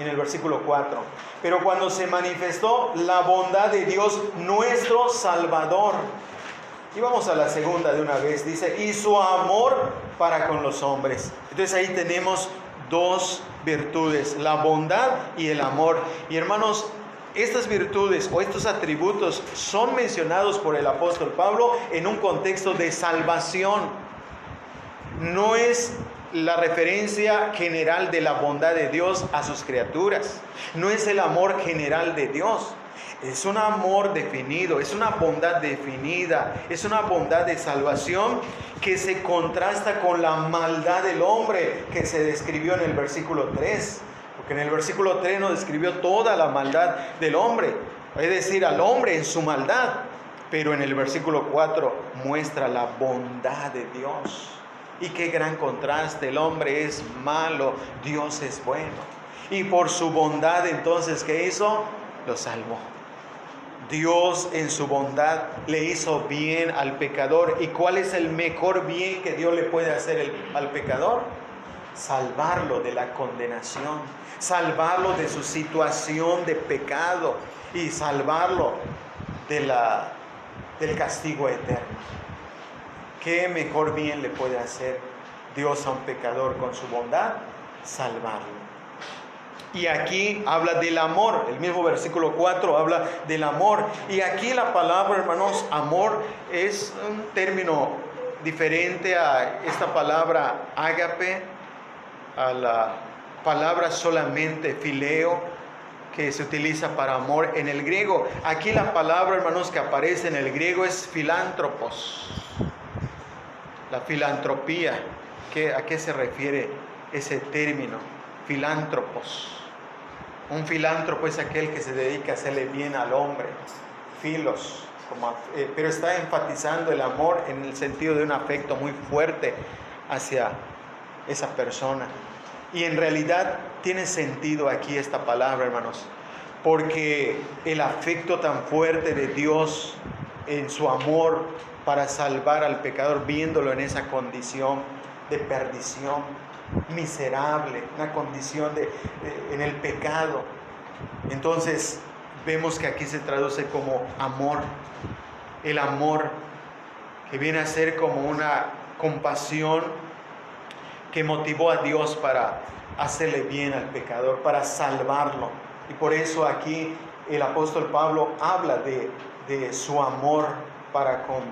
Speaker 1: En el versículo 4. Pero cuando se manifestó la bondad de Dios nuestro Salvador. Y vamos a la segunda de una vez. Dice, y su amor para con los hombres. Entonces ahí tenemos 2 virtudes, la bondad y el amor. Y hermanos, estas virtudes o estos atributos son mencionados por el apóstol Pablo en un contexto de salvación. No es la referencia general de la bondad de Dios a sus criaturas. No es el amor general de Dios. Es un amor definido, es una bondad definida, es una bondad de salvación que se contrasta con la maldad del hombre que se describió en el versículo 3. Porque en el versículo 3 nos describió toda la maldad del hombre, es decir, al hombre en su maldad. Pero en el versículo 4 muestra la bondad de Dios. Y qué gran contraste, el hombre es malo, Dios es bueno. Y por su bondad entonces, ¿qué hizo? Lo salvó. Dios en su bondad le hizo bien al pecador. ¿Y cuál es el mejor bien que Dios le puede hacer al pecador? Salvarlo de la condenación, salvarlo de su situación de pecado y salvarlo del castigo eterno. ¿Qué mejor bien le puede hacer Dios a un pecador con su bondad? Salvarlo. Y aquí habla del amor. El mismo versículo 4 habla del amor. Y aquí la palabra, hermanos, amor es un término diferente a esta palabra ágape, a la palabra solamente fileo, que se utiliza para amor en el griego. Aquí la palabra, hermanos, que aparece en el griego es filántropos. La filantropía, ¿a qué se refiere ese término? Filántropos. Un filántropo es aquel que se dedica a hacerle bien al hombre. Filos, pero está enfatizando el amor en el sentido de un afecto muy fuerte hacia esa persona. Y en realidad tiene sentido aquí esta palabra, hermanos, porque el afecto tan fuerte de Dios en su amor para salvar al pecador, viéndolo en esa condición de perdición, miserable, una condición en el pecado. Entonces vemos que aquí se traduce como amor, el amor que viene a ser como una compasión que motivó a Dios para hacerle bien al pecador, para salvarlo. Y por eso aquí el apóstol Pablo habla de su amor para con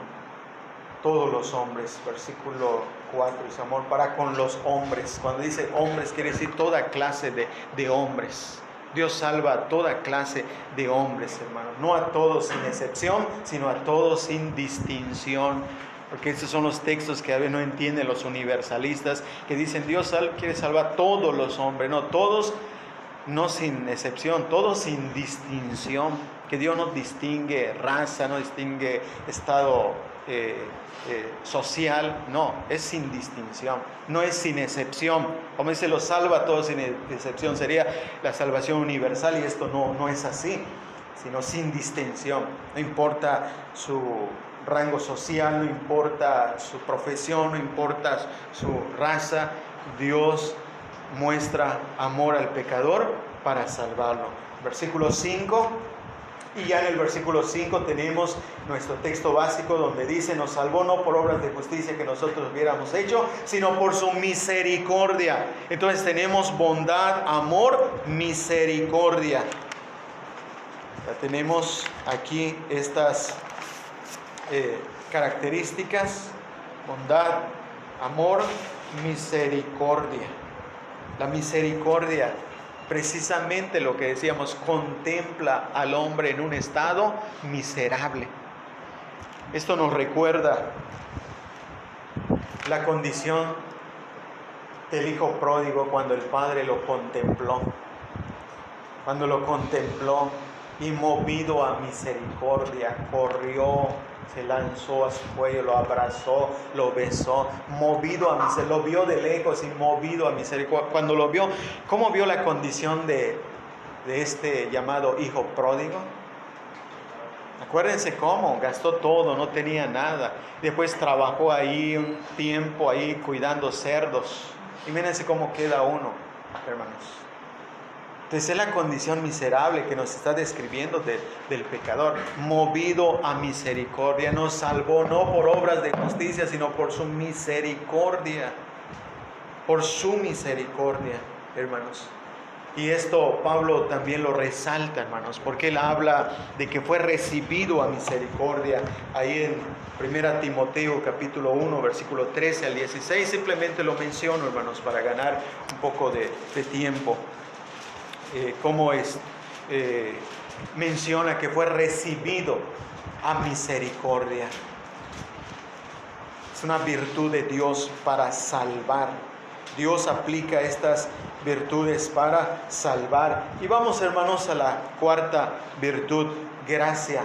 Speaker 1: todos los hombres. Versículo 4, dice amor para con los hombres. Cuando dice hombres quiere decir toda clase de hombres. Dios salva a toda clase de hombres, hermanos. No a todos sin excepción, sino a todos sin distinción. Porque estos son los textos que a veces no entienden los universalistas, que dicen Dios quiere salvar a todos los hombres. No, todos, no sin excepción, todos sin distinción. Que Dios no distingue raza, no distingue estado social, no, es sin distinción, no es sin excepción. Como dice, los salva a todos sin excepción, sería la salvación universal, y esto no es así, sino sin distinción. No importa su rango social, no importa su profesión, no importa su raza, Dios muestra amor al pecador para salvarlo. Versículo 5. Y ya en el versículo 5 tenemos nuestro texto básico donde dice, nos salvó no por obras de justicia que nosotros hubiéramos hecho, sino por su misericordia. Entonces tenemos bondad, amor, misericordia. Ya tenemos aquí estas características: bondad, amor, misericordia. La misericordia, precisamente lo que decíamos, contempla al hombre en un estado miserable. Esto nos recuerda la condición del hijo pródigo cuando el padre lo contempló. Cuando lo contempló y movido a misericordia, corrió, se lanzó a su cuello, lo abrazó, lo besó, movido a misericordia, lo vio de lejos y movido a misericordia. Cuando lo vio, ¿cómo vio la condición de este llamado hijo pródigo? Acuérdense cómo, gastó todo, no tenía nada. Después trabajó ahí un tiempo, ahí cuidando cerdos. Y mírense cómo queda uno, hermanos. Entonces es la condición miserable que nos está describiendo del pecador, movido a misericordia. Nos salvó no por obras de justicia, sino por su misericordia. Por su misericordia, hermanos. Y esto Pablo también lo resalta, hermanos, porque él habla de que fue recibido a misericordia. Ahí en 1 Timoteo capítulo 1, versículo 13 al 16, simplemente lo menciono, hermanos, para ganar un poco de tiempo. Cómo menciona que fue recibido a misericordia. Es una virtud de Dios para salvar. Dios aplica estas virtudes para salvar. Y vamos, hermanos, a la cuarta virtud, gracia.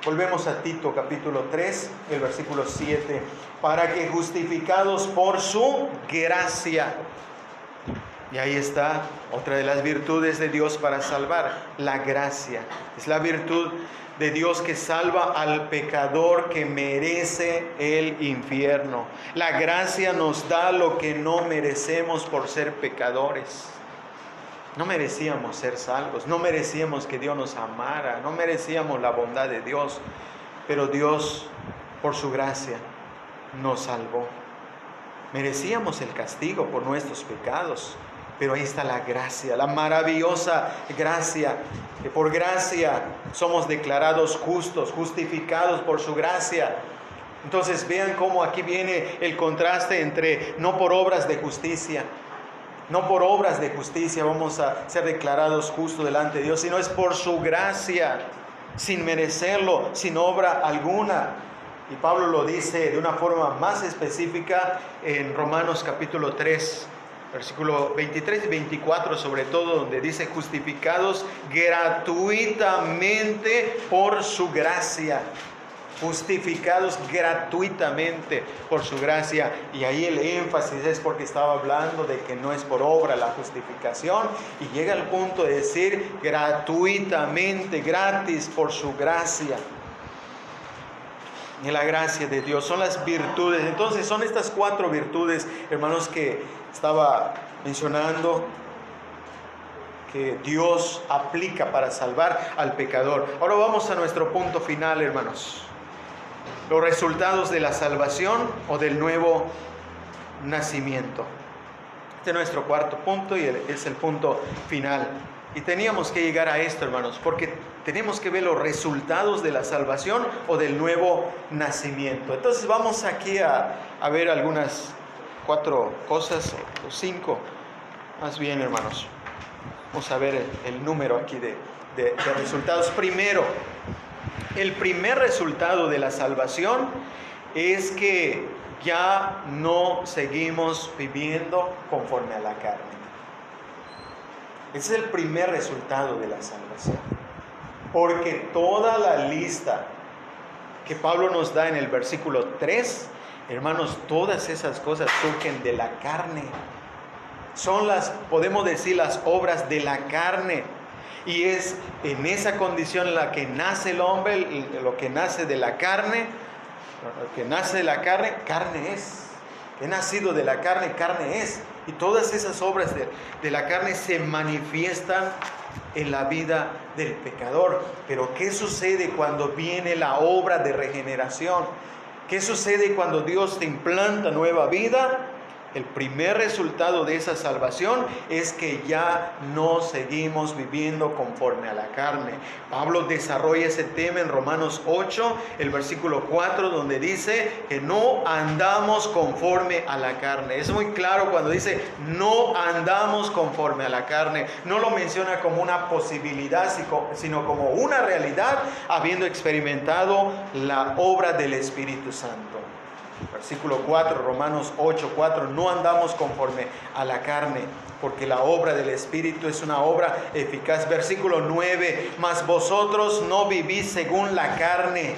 Speaker 1: Volvemos a Tito capítulo 3, el versículo 7. Para que justificados por su gracia. Y ahí está otra de las virtudes de Dios para salvar, la gracia. Es la virtud de Dios que salva al pecador que merece el infierno. La gracia nos da lo que no merecemos por ser pecadores. No merecíamos ser salvos, no merecíamos que Dios nos amara, no merecíamos la bondad de Dios, pero Dios, por su gracia, nos salvó. Merecíamos el castigo por nuestros pecados, pero ahí está la gracia, la maravillosa gracia, que por gracia somos declarados justos, justificados por su gracia. Entonces vean cómo aquí viene el contraste entre no por obras de justicia. No por obras de justicia vamos a ser declarados justos delante de Dios, sino es por su gracia, sin merecerlo, sin obra alguna. Y Pablo lo dice de una forma más específica en Romanos capítulo 3, versículo 23 y 24 sobre todo, donde dice justificados gratuitamente por su gracia. justificados gratuitamente por su gracia. Y ahí el énfasis es porque estaba hablando de que no es por obra la justificación, y llega al punto de decir gratuitamente, gratis por su gracia. Y la gracia de Dios son las virtudes. Entonces son estas 4 virtudes, hermanos, que estaba mencionando, que Dios aplica para salvar al pecador. Ahora vamos a nuestro punto final, hermanos. Los resultados de la salvación o del nuevo nacimiento. Este es nuestro cuarto punto y es el punto final. Y teníamos que llegar a esto, hermanos, porque tenemos que ver los resultados de la salvación o del nuevo nacimiento. Entonces vamos aquí a ver algunas 4 cosas, o 5, más bien, hermanos. Vamos a ver el número aquí de resultados. Primero, el primer resultado de la salvación es que ya no seguimos viviendo conforme a la carne. Ese es el primer resultado de la salvación. Porque toda la lista que Pablo nos da en el versículo 3, hermanos, todas esas cosas surgen de la carne. Son podemos decir, las obras de la carne. Y es en esa condición en la que nace el hombre, lo que nace de la carne, lo que nace de la carne, carne es. He nacido de la carne, carne es. Y todas esas obras de la carne se manifiestan en la vida del pecador. Pero ¿qué sucede cuando viene la obra de regeneración? ¿Qué sucede cuando Dios te implanta nueva vida? El primer resultado de esa salvación es que ya no seguimos viviendo conforme a la carne. Pablo desarrolla ese tema en Romanos 8, el versículo 4, donde dice que no andamos conforme a la carne. Es muy claro cuando dice no andamos conforme a la carne. No lo menciona como una posibilidad, sino como una realidad, habiendo experimentado la obra del Espíritu Santo. Versículo 4, Romanos 8, 4, no andamos conforme a la carne, porque la obra del Espíritu es una obra eficaz. Versículo 9, mas vosotros no vivís según la carne.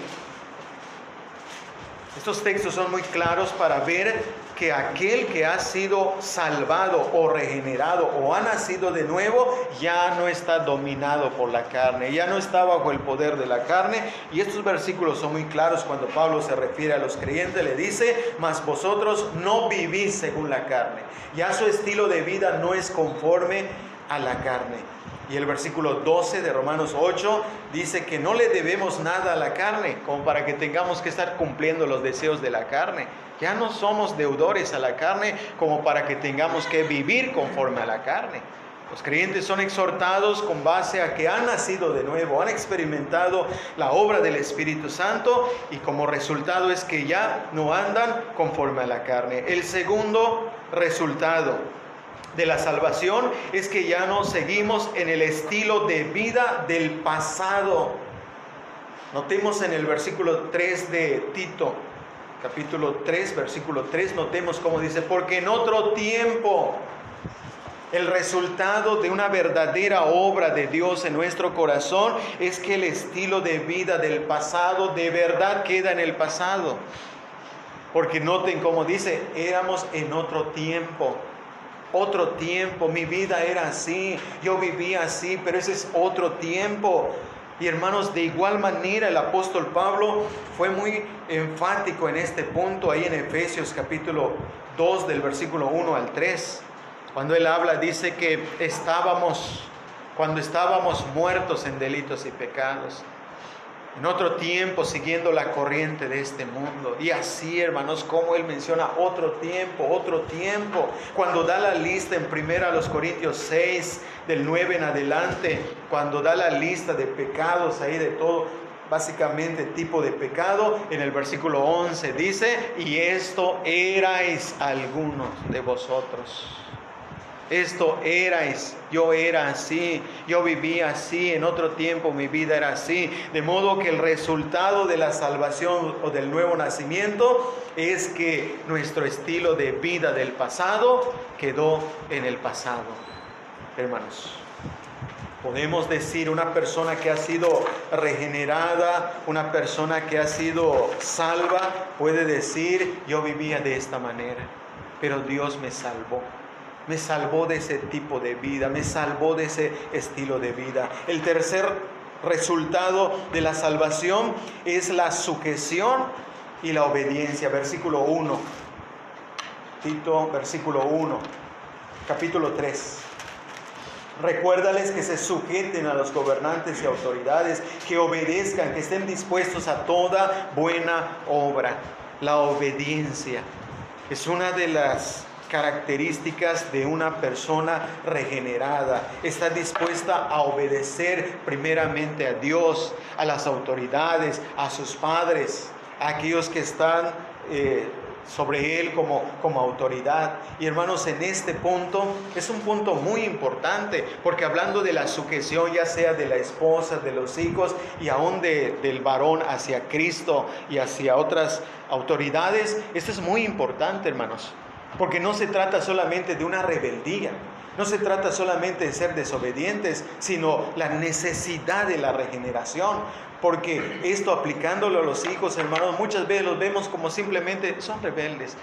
Speaker 1: Estos textos son muy claros para ver que aquel que ha sido salvado o regenerado o ha nacido de nuevo ya no está dominado por la carne, ya no está bajo el poder de la carne. Y estos versículos son muy claros cuando Pablo se refiere a los creyentes, le dice, mas vosotros no vivís según la carne. Ya su estilo de vida no es conforme a la carne. Y el versículo 12 de Romanos 8 dice que no le debemos nada a la carne, como para que tengamos que estar cumpliendo los deseos de la carne. Ya no somos deudores a la carne, como para que tengamos que vivir conforme a la carne. Los creyentes son exhortados con base a que han nacido de nuevo, han experimentado la obra del Espíritu Santo, y como resultado es que ya no andan conforme a la carne. El segundo resultado de la salvación es que ya no seguimos en el estilo de vida del pasado. Notemos en el versículo 3 de Tito, capítulo 3, versículo 3, notemos cómo dice, porque en otro tiempo el resultado de una verdadera obra de Dios en nuestro corazón es que el estilo de vida del pasado de verdad queda en el pasado. Porque noten cómo dice, éramos en otro tiempo. Otro tiempo, mi vida era así, yo vivía así, pero ese es otro tiempo. Y hermanos, de igual manera el apóstol Pablo fue muy enfático en este punto, ahí en Efesios capítulo 2 del versículo 1 al 3. Cuando él habla, dice que cuando estábamos muertos en delitos y pecados, en otro tiempo siguiendo la corriente de este mundo. Y así, hermanos, como él menciona otro tiempo, cuando da la lista en 1 Corintios 6, del 9 en adelante, cuando da la lista de pecados ahí de todo, básicamente tipo de pecado, en el versículo 11 dice, y esto erais algunos de vosotros. Esto erais, yo era así, yo vivía así, en otro tiempo mi vida era así. De modo que el resultado de la salvación o del nuevo nacimiento es que nuestro estilo de vida del pasado quedó en el pasado. Hermanos, Podemos decir una persona que ha sido regenerada, una persona que ha sido salva, puede decir, yo vivía de esta manera, pero Dios me salvó. Me salvó de ese tipo de vida, me salvó de ese estilo de vida. El tercer resultado de la salvación es la sujeción y la obediencia. Versículo 1. Tito, versículo 1, capítulo 3. Recuérdales que se sujeten a los gobernantes y autoridades, que obedezcan, que estén dispuestos a toda buena obra. La obediencia es una de las características de una persona regenerada. Está dispuesta a obedecer primeramente a Dios, a las autoridades, a sus padres, a aquellos que están sobre él como autoridad. Y hermanos, en este punto es un punto muy importante, porque hablando de la sujeción, ya sea de la esposa, de los hijos y aún del varón hacia Cristo y hacia otras autoridades, esto es muy importante, hermanos, porque no se trata solamente de una rebeldía, no se trata solamente de ser desobedientes, sino la necesidad de la regeneración. Porque esto, aplicándolo a los hijos, hermanos, muchas veces los vemos como simplemente son rebeldes.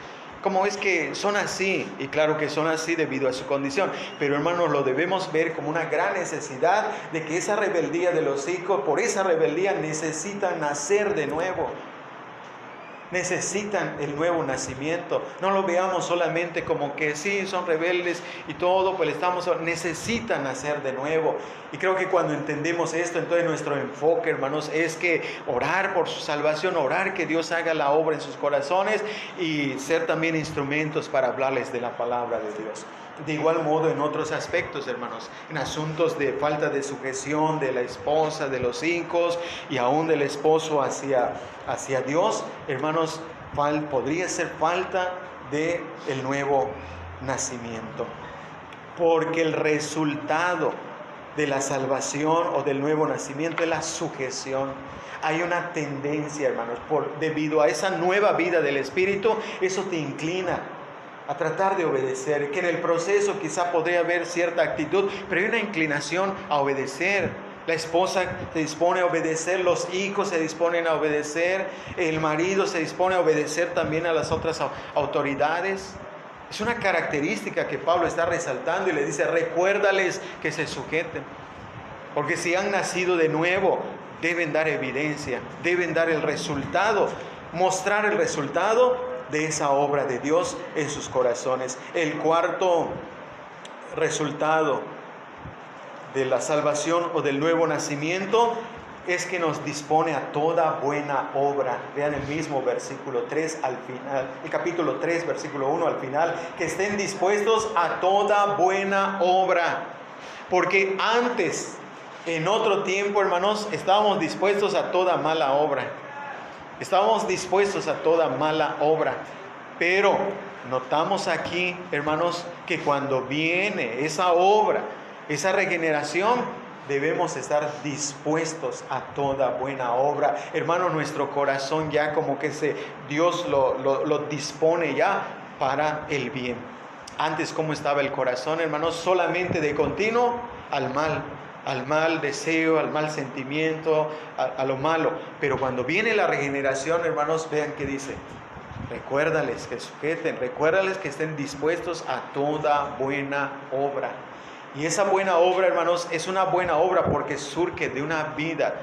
Speaker 1: Como es que son así, y claro que son así debido a su condición, pero hermanos, lo debemos ver como una gran necesidad de que esa rebeldía de los hijos, por esa rebeldía necesitan nacer de nuevo. Necesitan el nuevo nacimiento. No lo veamos solamente como que sí, son rebeldes y todo, pues necesitan nacer de nuevo. Y creo que cuando entendemos esto, entonces nuestro enfoque, hermanos, es que orar por su salvación, orar que Dios haga la obra en sus corazones y ser también instrumentos para hablarles de la palabra de Dios. De igual modo en otros aspectos, hermanos, en asuntos de falta de sujeción de la esposa, de los hijos y aún del esposo hacia Dios, hermanos, podría ser falta del nuevo nacimiento. Porque el resultado de la salvación o del nuevo nacimiento es la sujeción. Hay una tendencia, hermanos, debido a esa nueva vida del Espíritu, eso te inclina a tratar de obedecer, que en el proceso quizá podría haber cierta actitud, pero hay una inclinación a obedecer. La esposa se dispone a obedecer, los hijos se disponen a obedecer, el marido se dispone a obedecer también a las otras autoridades. Es una característica que Pablo está resaltando y le dice, recuérdales que se sujeten, porque si han nacido de nuevo, deben dar evidencia, deben dar el resultado, mostrar el resultado de esa obra de Dios en sus corazones. El cuarto resultado de la salvación o del nuevo nacimiento es que nos dispone a toda buena obra. Vean el mismo versículo 3 al final, el capítulo 3, versículo 1 al final, que estén dispuestos a toda buena obra. Porque antes, en otro tiempo, hermanos, estábamos dispuestos a toda mala obra. Estábamos dispuestos a toda mala obra, pero notamos aquí, hermanos, que cuando viene esa obra, esa regeneración, debemos estar dispuestos a toda buena obra. Hermano, nuestro corazón ya como que Dios lo dispone ya para el bien. Antes, ¿cómo estaba el corazón, hermanos? Solamente de continuo al mal deseo, al mal sentimiento, a lo malo. Pero cuando viene la regeneración, hermanos, vean qué dice. Recuérdales que sujeten, recuérdales que estén dispuestos a toda buena obra. Y esa buena obra, hermanos, es una buena obra porque surge de una vida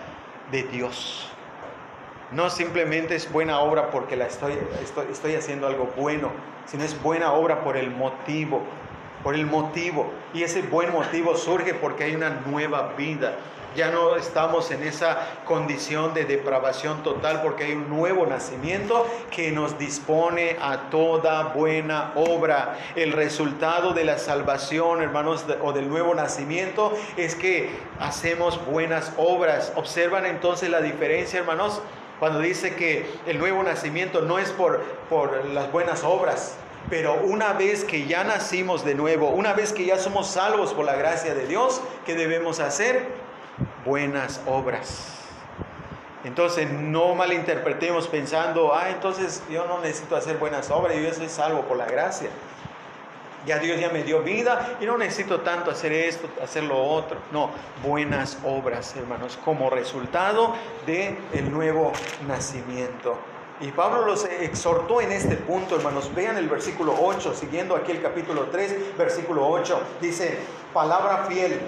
Speaker 1: de Dios. No simplemente es buena obra porque estoy haciendo algo bueno, sino es buena obra por el motivo. Y ese buen motivo surge porque hay una nueva vida. Ya no estamos en esa condición de depravación total porque hay un nuevo nacimiento que nos dispone a toda buena obra. El resultado de la salvación, hermanos, o del nuevo nacimiento es que hacemos buenas obras. ¿Observan entonces la diferencia, hermanos? Cuando dice que el nuevo nacimiento no es por las buenas obras. Pero una vez que ya nacimos de nuevo, una vez que ya somos salvos por la gracia de Dios, ¿qué debemos hacer? Buenas obras. Entonces no malinterpretemos pensando, entonces yo no necesito hacer buenas obras, yo ya soy salvo por la gracia. Ya Dios ya me dio vida y no necesito tanto hacer esto, hacer lo otro. No, buenas obras, hermanos, como resultado del nuevo nacimiento. Y Pablo los exhortó en este punto, hermanos. Vean el versículo 8, siguiendo aquí el capítulo 3, versículo 8. Dice, palabra fiel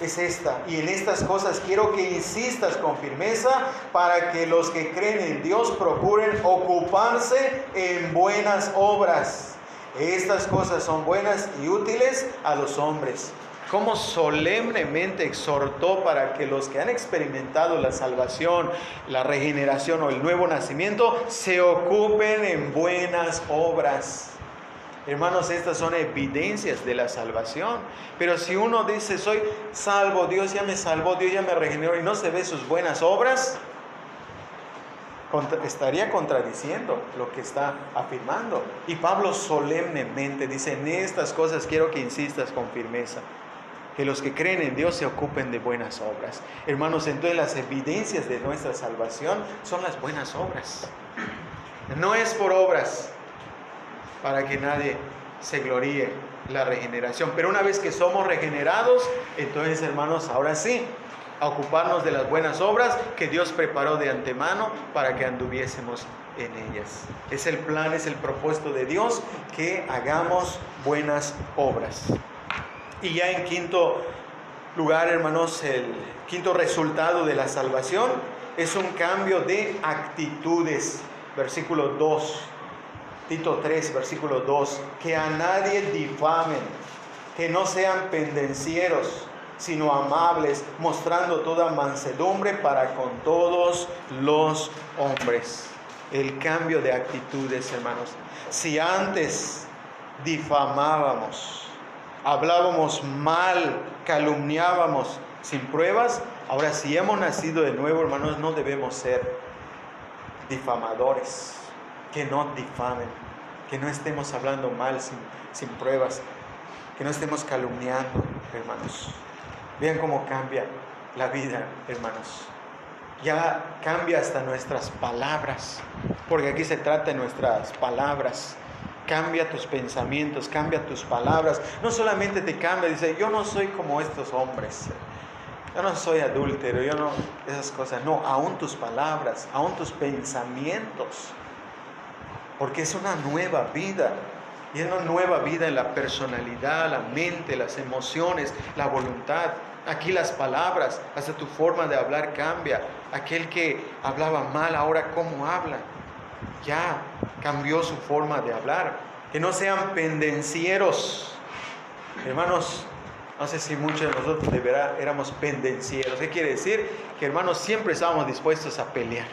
Speaker 1: es esta, y en estas cosas quiero que insistas con firmeza para que los que creen en Dios procuren ocuparse en buenas obras. Estas cosas son buenas y útiles a los hombres. Como solemnemente exhortó para que los que han experimentado la salvación, la regeneración o el nuevo nacimiento, se ocupen en buenas obras. Hermanos, estas son evidencias de la salvación. Pero si uno dice, soy salvo, Dios ya me salvó, Dios ya me regeneró, y no se ve sus buenas obras, estaría contradiciendo lo que está afirmando. Y Pablo solemnemente dice, en estas cosas quiero que insistas con firmeza, que los que creen en Dios se ocupen de buenas obras. Hermanos, entonces las evidencias de nuestra salvación son las buenas obras. No es por obras para que nadie se gloríe la regeneración, pero una vez que somos regenerados, entonces, hermanos, ahora sí, a ocuparnos de las buenas obras que Dios preparó de antemano para que anduviésemos en ellas. Es el plan, es el propósito de Dios que hagamos buenas obras. Y ya en quinto lugar, hermanos, el quinto resultado de la salvación es un cambio de actitudes. Versículo 2, Tito 3, versículo 2, que a nadie difamen, que no sean pendencieros, sino amables, mostrando toda mansedumbre para con todos los hombres. El cambio de actitudes, hermanos. Si antes difamábamos, hablábamos mal, calumniábamos sin pruebas, ahora si hemos nacido de nuevo, hermanos, no debemos ser difamadores, que no difamen, que no estemos hablando mal sin pruebas, que no estemos calumniando, hermanos. Vean cómo cambia la vida, hermanos. Ya cambia hasta nuestras palabras, porque aquí se trata de nuestras palabras. Cambia tus pensamientos, cambia tus palabras. No solamente te cambia, dice, yo no soy como estos hombres, yo no soy adúltero, yo no, esas cosas. No, aún tus palabras, aún tus pensamientos, porque es una nueva vida. Y es una nueva vida en la personalidad, la mente, las emociones, la voluntad. Aquí las palabras, hasta tu forma de hablar cambia. Aquel que hablaba mal, ahora cómo habla. Ya cambió su forma de hablar. Que no sean pendencieros. Hermanos, no sé si muchos de nosotros de verdad éramos pendencieros. ¿Qué quiere decir? Que, hermanos, siempre estábamos dispuestos a pelear.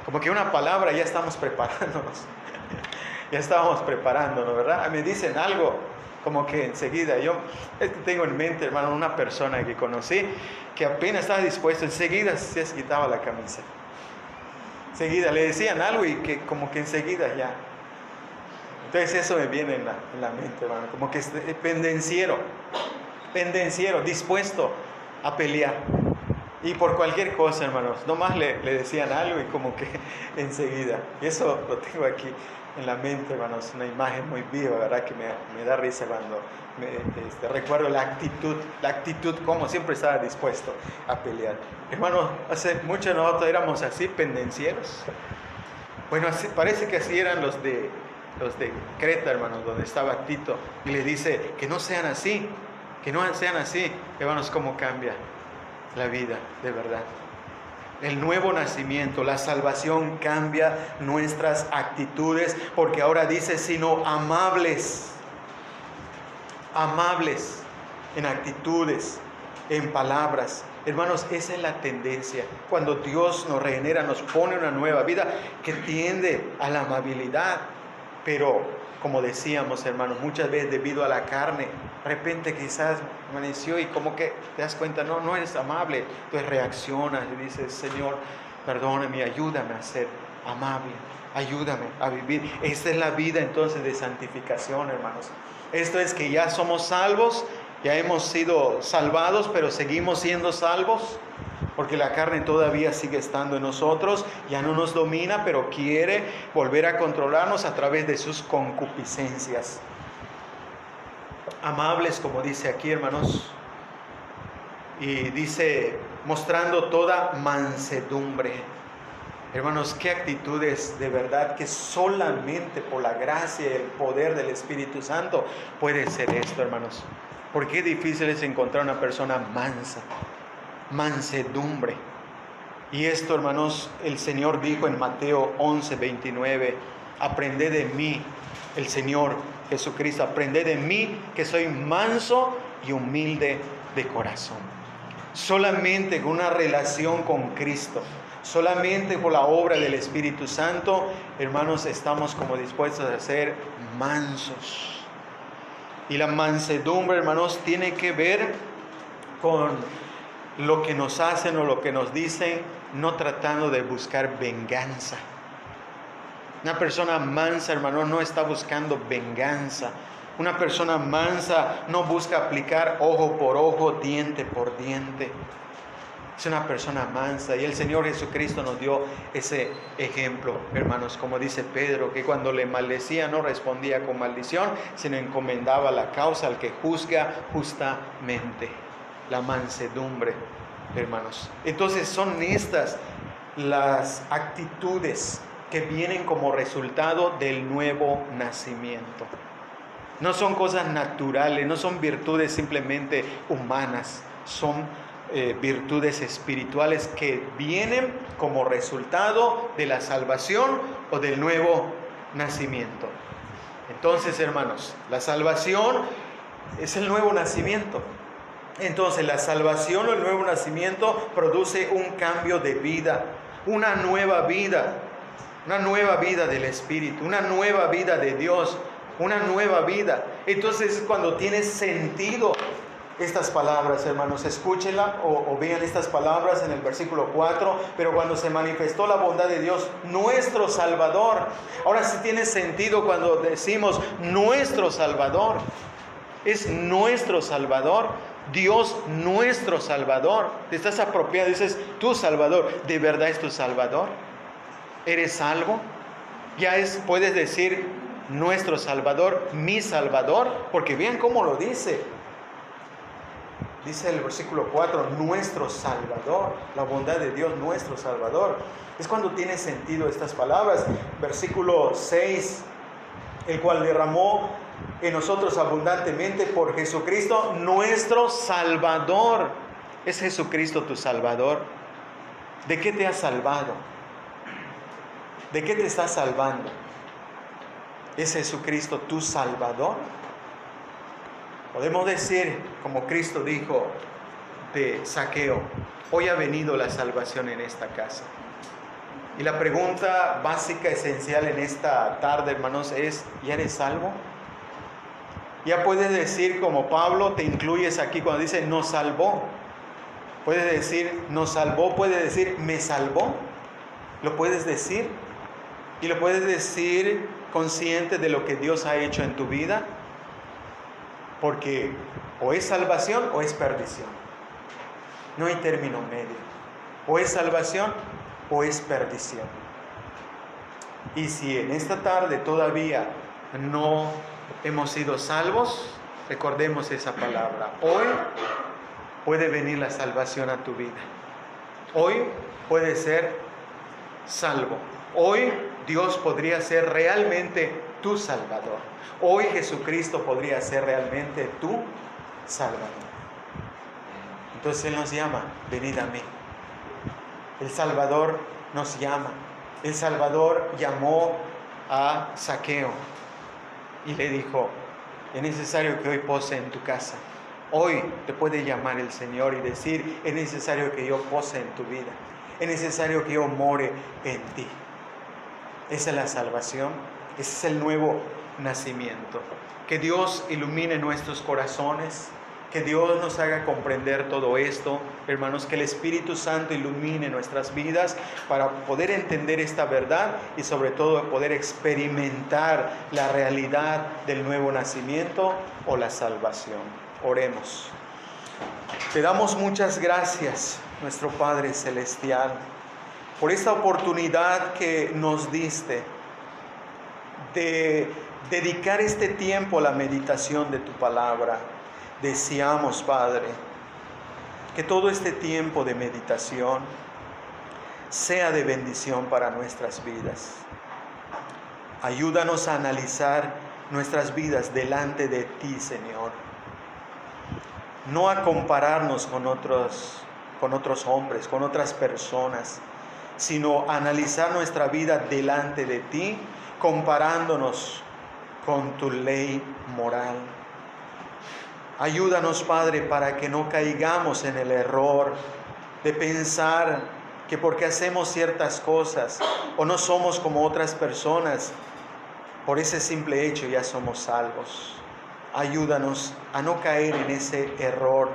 Speaker 1: Como que una palabra ya estamos preparándonos. Ya estábamos preparándonos, ¿verdad? Me dicen algo, como que enseguida, yo tengo en mente, hermano, una persona que conocí, que apenas estaba dispuesto, enseguida se quitaba la camisa. Enseguida le decían algo y que como que enseguida ya. Entonces eso me viene en la mente, hermano, como que es pendenciero, dispuesto a pelear. Y por cualquier cosa, hermanos, nomás le decían algo y como que enseguida. Y eso lo tengo aquí en la mente, hermanos, una imagen muy viva, ¿verdad? Que me da risa cuando recuerdo la actitud, como siempre estaba dispuesto a pelear. Hermanos, hace mucho nosotros éramos así, pendencieros. Bueno, así, parece que así eran los de Creta, hermanos, donde estaba Tito. Y le dice, que no sean así, hermanos, cómo cambia la vida, de verdad. El nuevo nacimiento, la salvación cambia nuestras actitudes, porque ahora dice, sino amables en actitudes, en palabras. Hermanos, esa es la tendencia. Cuando Dios nos regenera, nos pone una nueva vida que tiende a la amabilidad. Pero, como decíamos, hermanos, muchas veces debido a la carne, de repente quizás amaneció y como que te das cuenta, no eres amable. Entonces reaccionas y dices, Señor, perdóname, ayúdame a ser amable, ayúdame a vivir. Esta es la vida entonces de santificación, hermanos. Esto es que ya somos salvos, ya hemos sido salvados, pero seguimos siendo salvos, porque la carne todavía sigue estando en nosotros, ya no nos domina, pero quiere volver a controlarnos a través de sus concupiscencias. amables, como dice aquí, hermanos, y dice, mostrando toda mansedumbre. Hermanos, qué actitudes de verdad que solamente por la gracia y el poder del Espíritu Santo puede ser esto, hermanos. Porque qué difícil es encontrar una persona mansa, mansedumbre. Y esto, hermanos, el Señor dijo en Mateo 11:29, aprended de mí, el Señor Jesucristo, aprended de mí que soy manso y humilde de corazón. Solamente con una relación con Cristo, solamente por la obra del Espíritu Santo, hermanos, estamos como dispuestos a ser mansos. Y la mansedumbre, hermanos, tiene que ver con lo que nos hacen o lo que nos dicen, no tratando de buscar venganza. Una persona mansa, hermanos, no está buscando venganza. Una persona mansa no busca aplicar ojo por ojo, diente por diente. Es una persona mansa, y el Señor Jesucristo nos dio ese ejemplo, hermanos, como dice Pedro, que cuando le maldecía no respondía con maldición, sino encomendaba la causa al que juzga justamente. La mansedumbre, hermanos. Entonces son estas las actitudes que vienen como resultado del nuevo nacimiento. No son cosas naturales, no son virtudes simplemente humanas, son virtudes espirituales que vienen como resultado de la salvación o del nuevo nacimiento. Entonces, hermanos, la salvación es el nuevo nacimiento. Entonces, la salvación o el nuevo nacimiento produce un cambio de vida, una nueva vida del Espíritu, una nueva vida de Dios, una nueva vida. Entonces, cuando tiene sentido estas palabras, hermanos, escúchenla o vean estas palabras en el versículo 4, pero cuando se manifestó la bondad de Dios, nuestro Salvador. Ahora sí tiene sentido cuando decimos nuestro Salvador. Es nuestro Salvador, Dios nuestro Salvador. Te estás apropiando, dices, tu Salvador, ¿de verdad es tu Salvador? ¿Eres salvo? Puedes decir nuestro Salvador, mi Salvador, porque vean cómo lo dice. Dice el versículo 4, nuestro Salvador, la bondad de Dios, nuestro Salvador. Es cuando tiene sentido estas palabras. Versículo 6, el cual derramó en nosotros abundantemente por Jesucristo, nuestro Salvador. ¿Es Jesucristo tu Salvador? ¿De qué te has salvado? ¿De qué te estás salvando? ¿Es Jesucristo tu Salvador? Podemos decir, como Cristo dijo de Zaqueo, hoy ha venido la salvación en esta casa. Y la pregunta básica, esencial en esta tarde, hermanos, es, ¿ya eres salvo? Ya puedes decir como Pablo, te incluyes aquí cuando dice, nos salvó. Puedes decir, nos salvó, puedes decir, me salvó. Lo puedes decir. Y lo puedes decir consciente de lo que Dios ha hecho en tu vida. Porque o es salvación o es perdición. No hay término medio. O es salvación o es perdición. Y si en esta tarde todavía no hemos sido salvos, recordemos esa palabra. Hoy puede venir la salvación a tu vida. Hoy puedes ser salvo. Hoy Dios podría ser realmente tu Salvador. Hoy Jesucristo podría ser realmente tu Salvador. Entonces Él nos llama, venid a mí. El Salvador nos llama. El Salvador llamó a Zaqueo y le dijo, es necesario que hoy pose en tu casa. Hoy te puede llamar el Señor y decir, es necesario que yo pose en tu vida. Es necesario que yo more en ti. Esa es la salvación. Ese es el nuevo nacimiento. Que Dios ilumine nuestros corazones. Que Dios nos haga comprender todo esto, hermanos, que el Espíritu Santo ilumine nuestras vidas para poder entender esta verdad y sobre todo poder experimentar la realidad del nuevo nacimiento o la salvación. Oremos. Te damos muchas gracias, nuestro Padre Celestial, por esta oportunidad que nos diste de dedicar este tiempo a la meditación de tu palabra. Deseamos, Padre, que todo este tiempo de meditación sea de bendición para nuestras vidas. Ayúdanos a analizar nuestras vidas delante de ti, Señor. No a compararnos con otros hombres, con otras personas, sino a analizar nuestra vida delante de ti, comparándonos con tu ley moral. Ayúdanos, Padre, para que no caigamos en el error de pensar que porque hacemos ciertas cosas o no somos como otras personas, por ese simple hecho ya somos salvos. Ayúdanos a no caer en ese error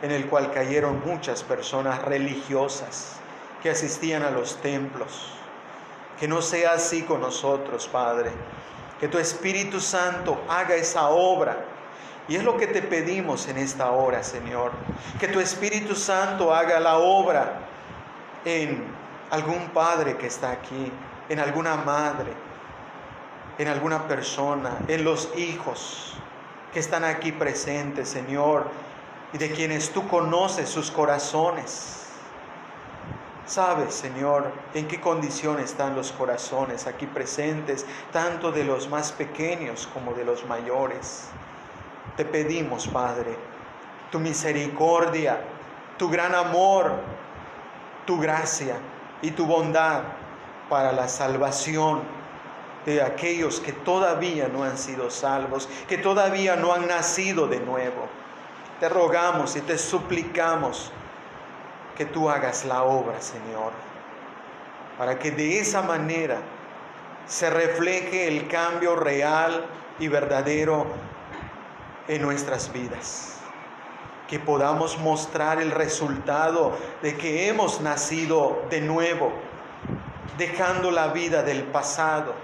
Speaker 1: en el cual cayeron muchas personas religiosas que asistían a los templos. Que no sea así con nosotros, Padre. Que tu Espíritu Santo haga esa obra. Y es lo que te pedimos en esta hora, Señor. Que tu Espíritu Santo haga la obra en algún padre que está aquí, en alguna madre, en alguna persona, en los hijos que están aquí presentes, Señor, y de quienes tú conoces sus corazones. Sabes, Señor, en qué condición están los corazones aquí presentes, tanto de los más pequeños como de los mayores. Te pedimos, Padre, tu misericordia, tu gran amor, tu gracia y tu bondad para la salvación de aquellos que todavía no han sido salvos, que todavía no han nacido de nuevo. Te rogamos y te suplicamos que tú hagas la obra, Señor, para que de esa manera se refleje el cambio real y verdadero en nuestras vidas. Que podamos mostrar el resultado de que hemos nacido de nuevo, dejando la vida del pasado,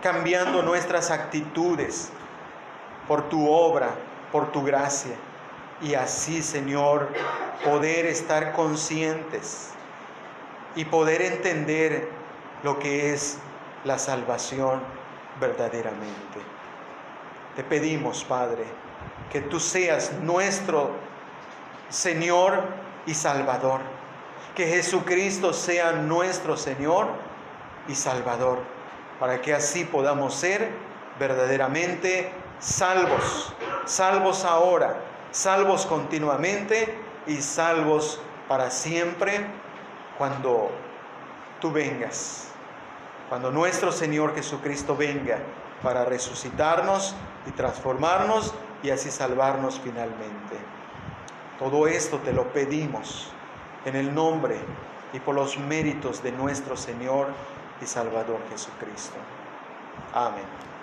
Speaker 1: cambiando nuestras actitudes por tu obra, por tu gracia. Y así, Señor, poder estar conscientes y poder entender lo que es la salvación verdaderamente. Te pedimos, Padre, que tú seas nuestro Señor y Salvador. Que Jesucristo sea nuestro Señor y Salvador, para que así podamos ser verdaderamente salvos, salvos ahora, salvos continuamente y salvos para siempre cuando tú vengas, cuando nuestro Señor Jesucristo venga para resucitarnos y transformarnos y así salvarnos finalmente. Todo esto te lo pedimos en el nombre y por los méritos de nuestro Señor y Salvador Jesucristo. Amén.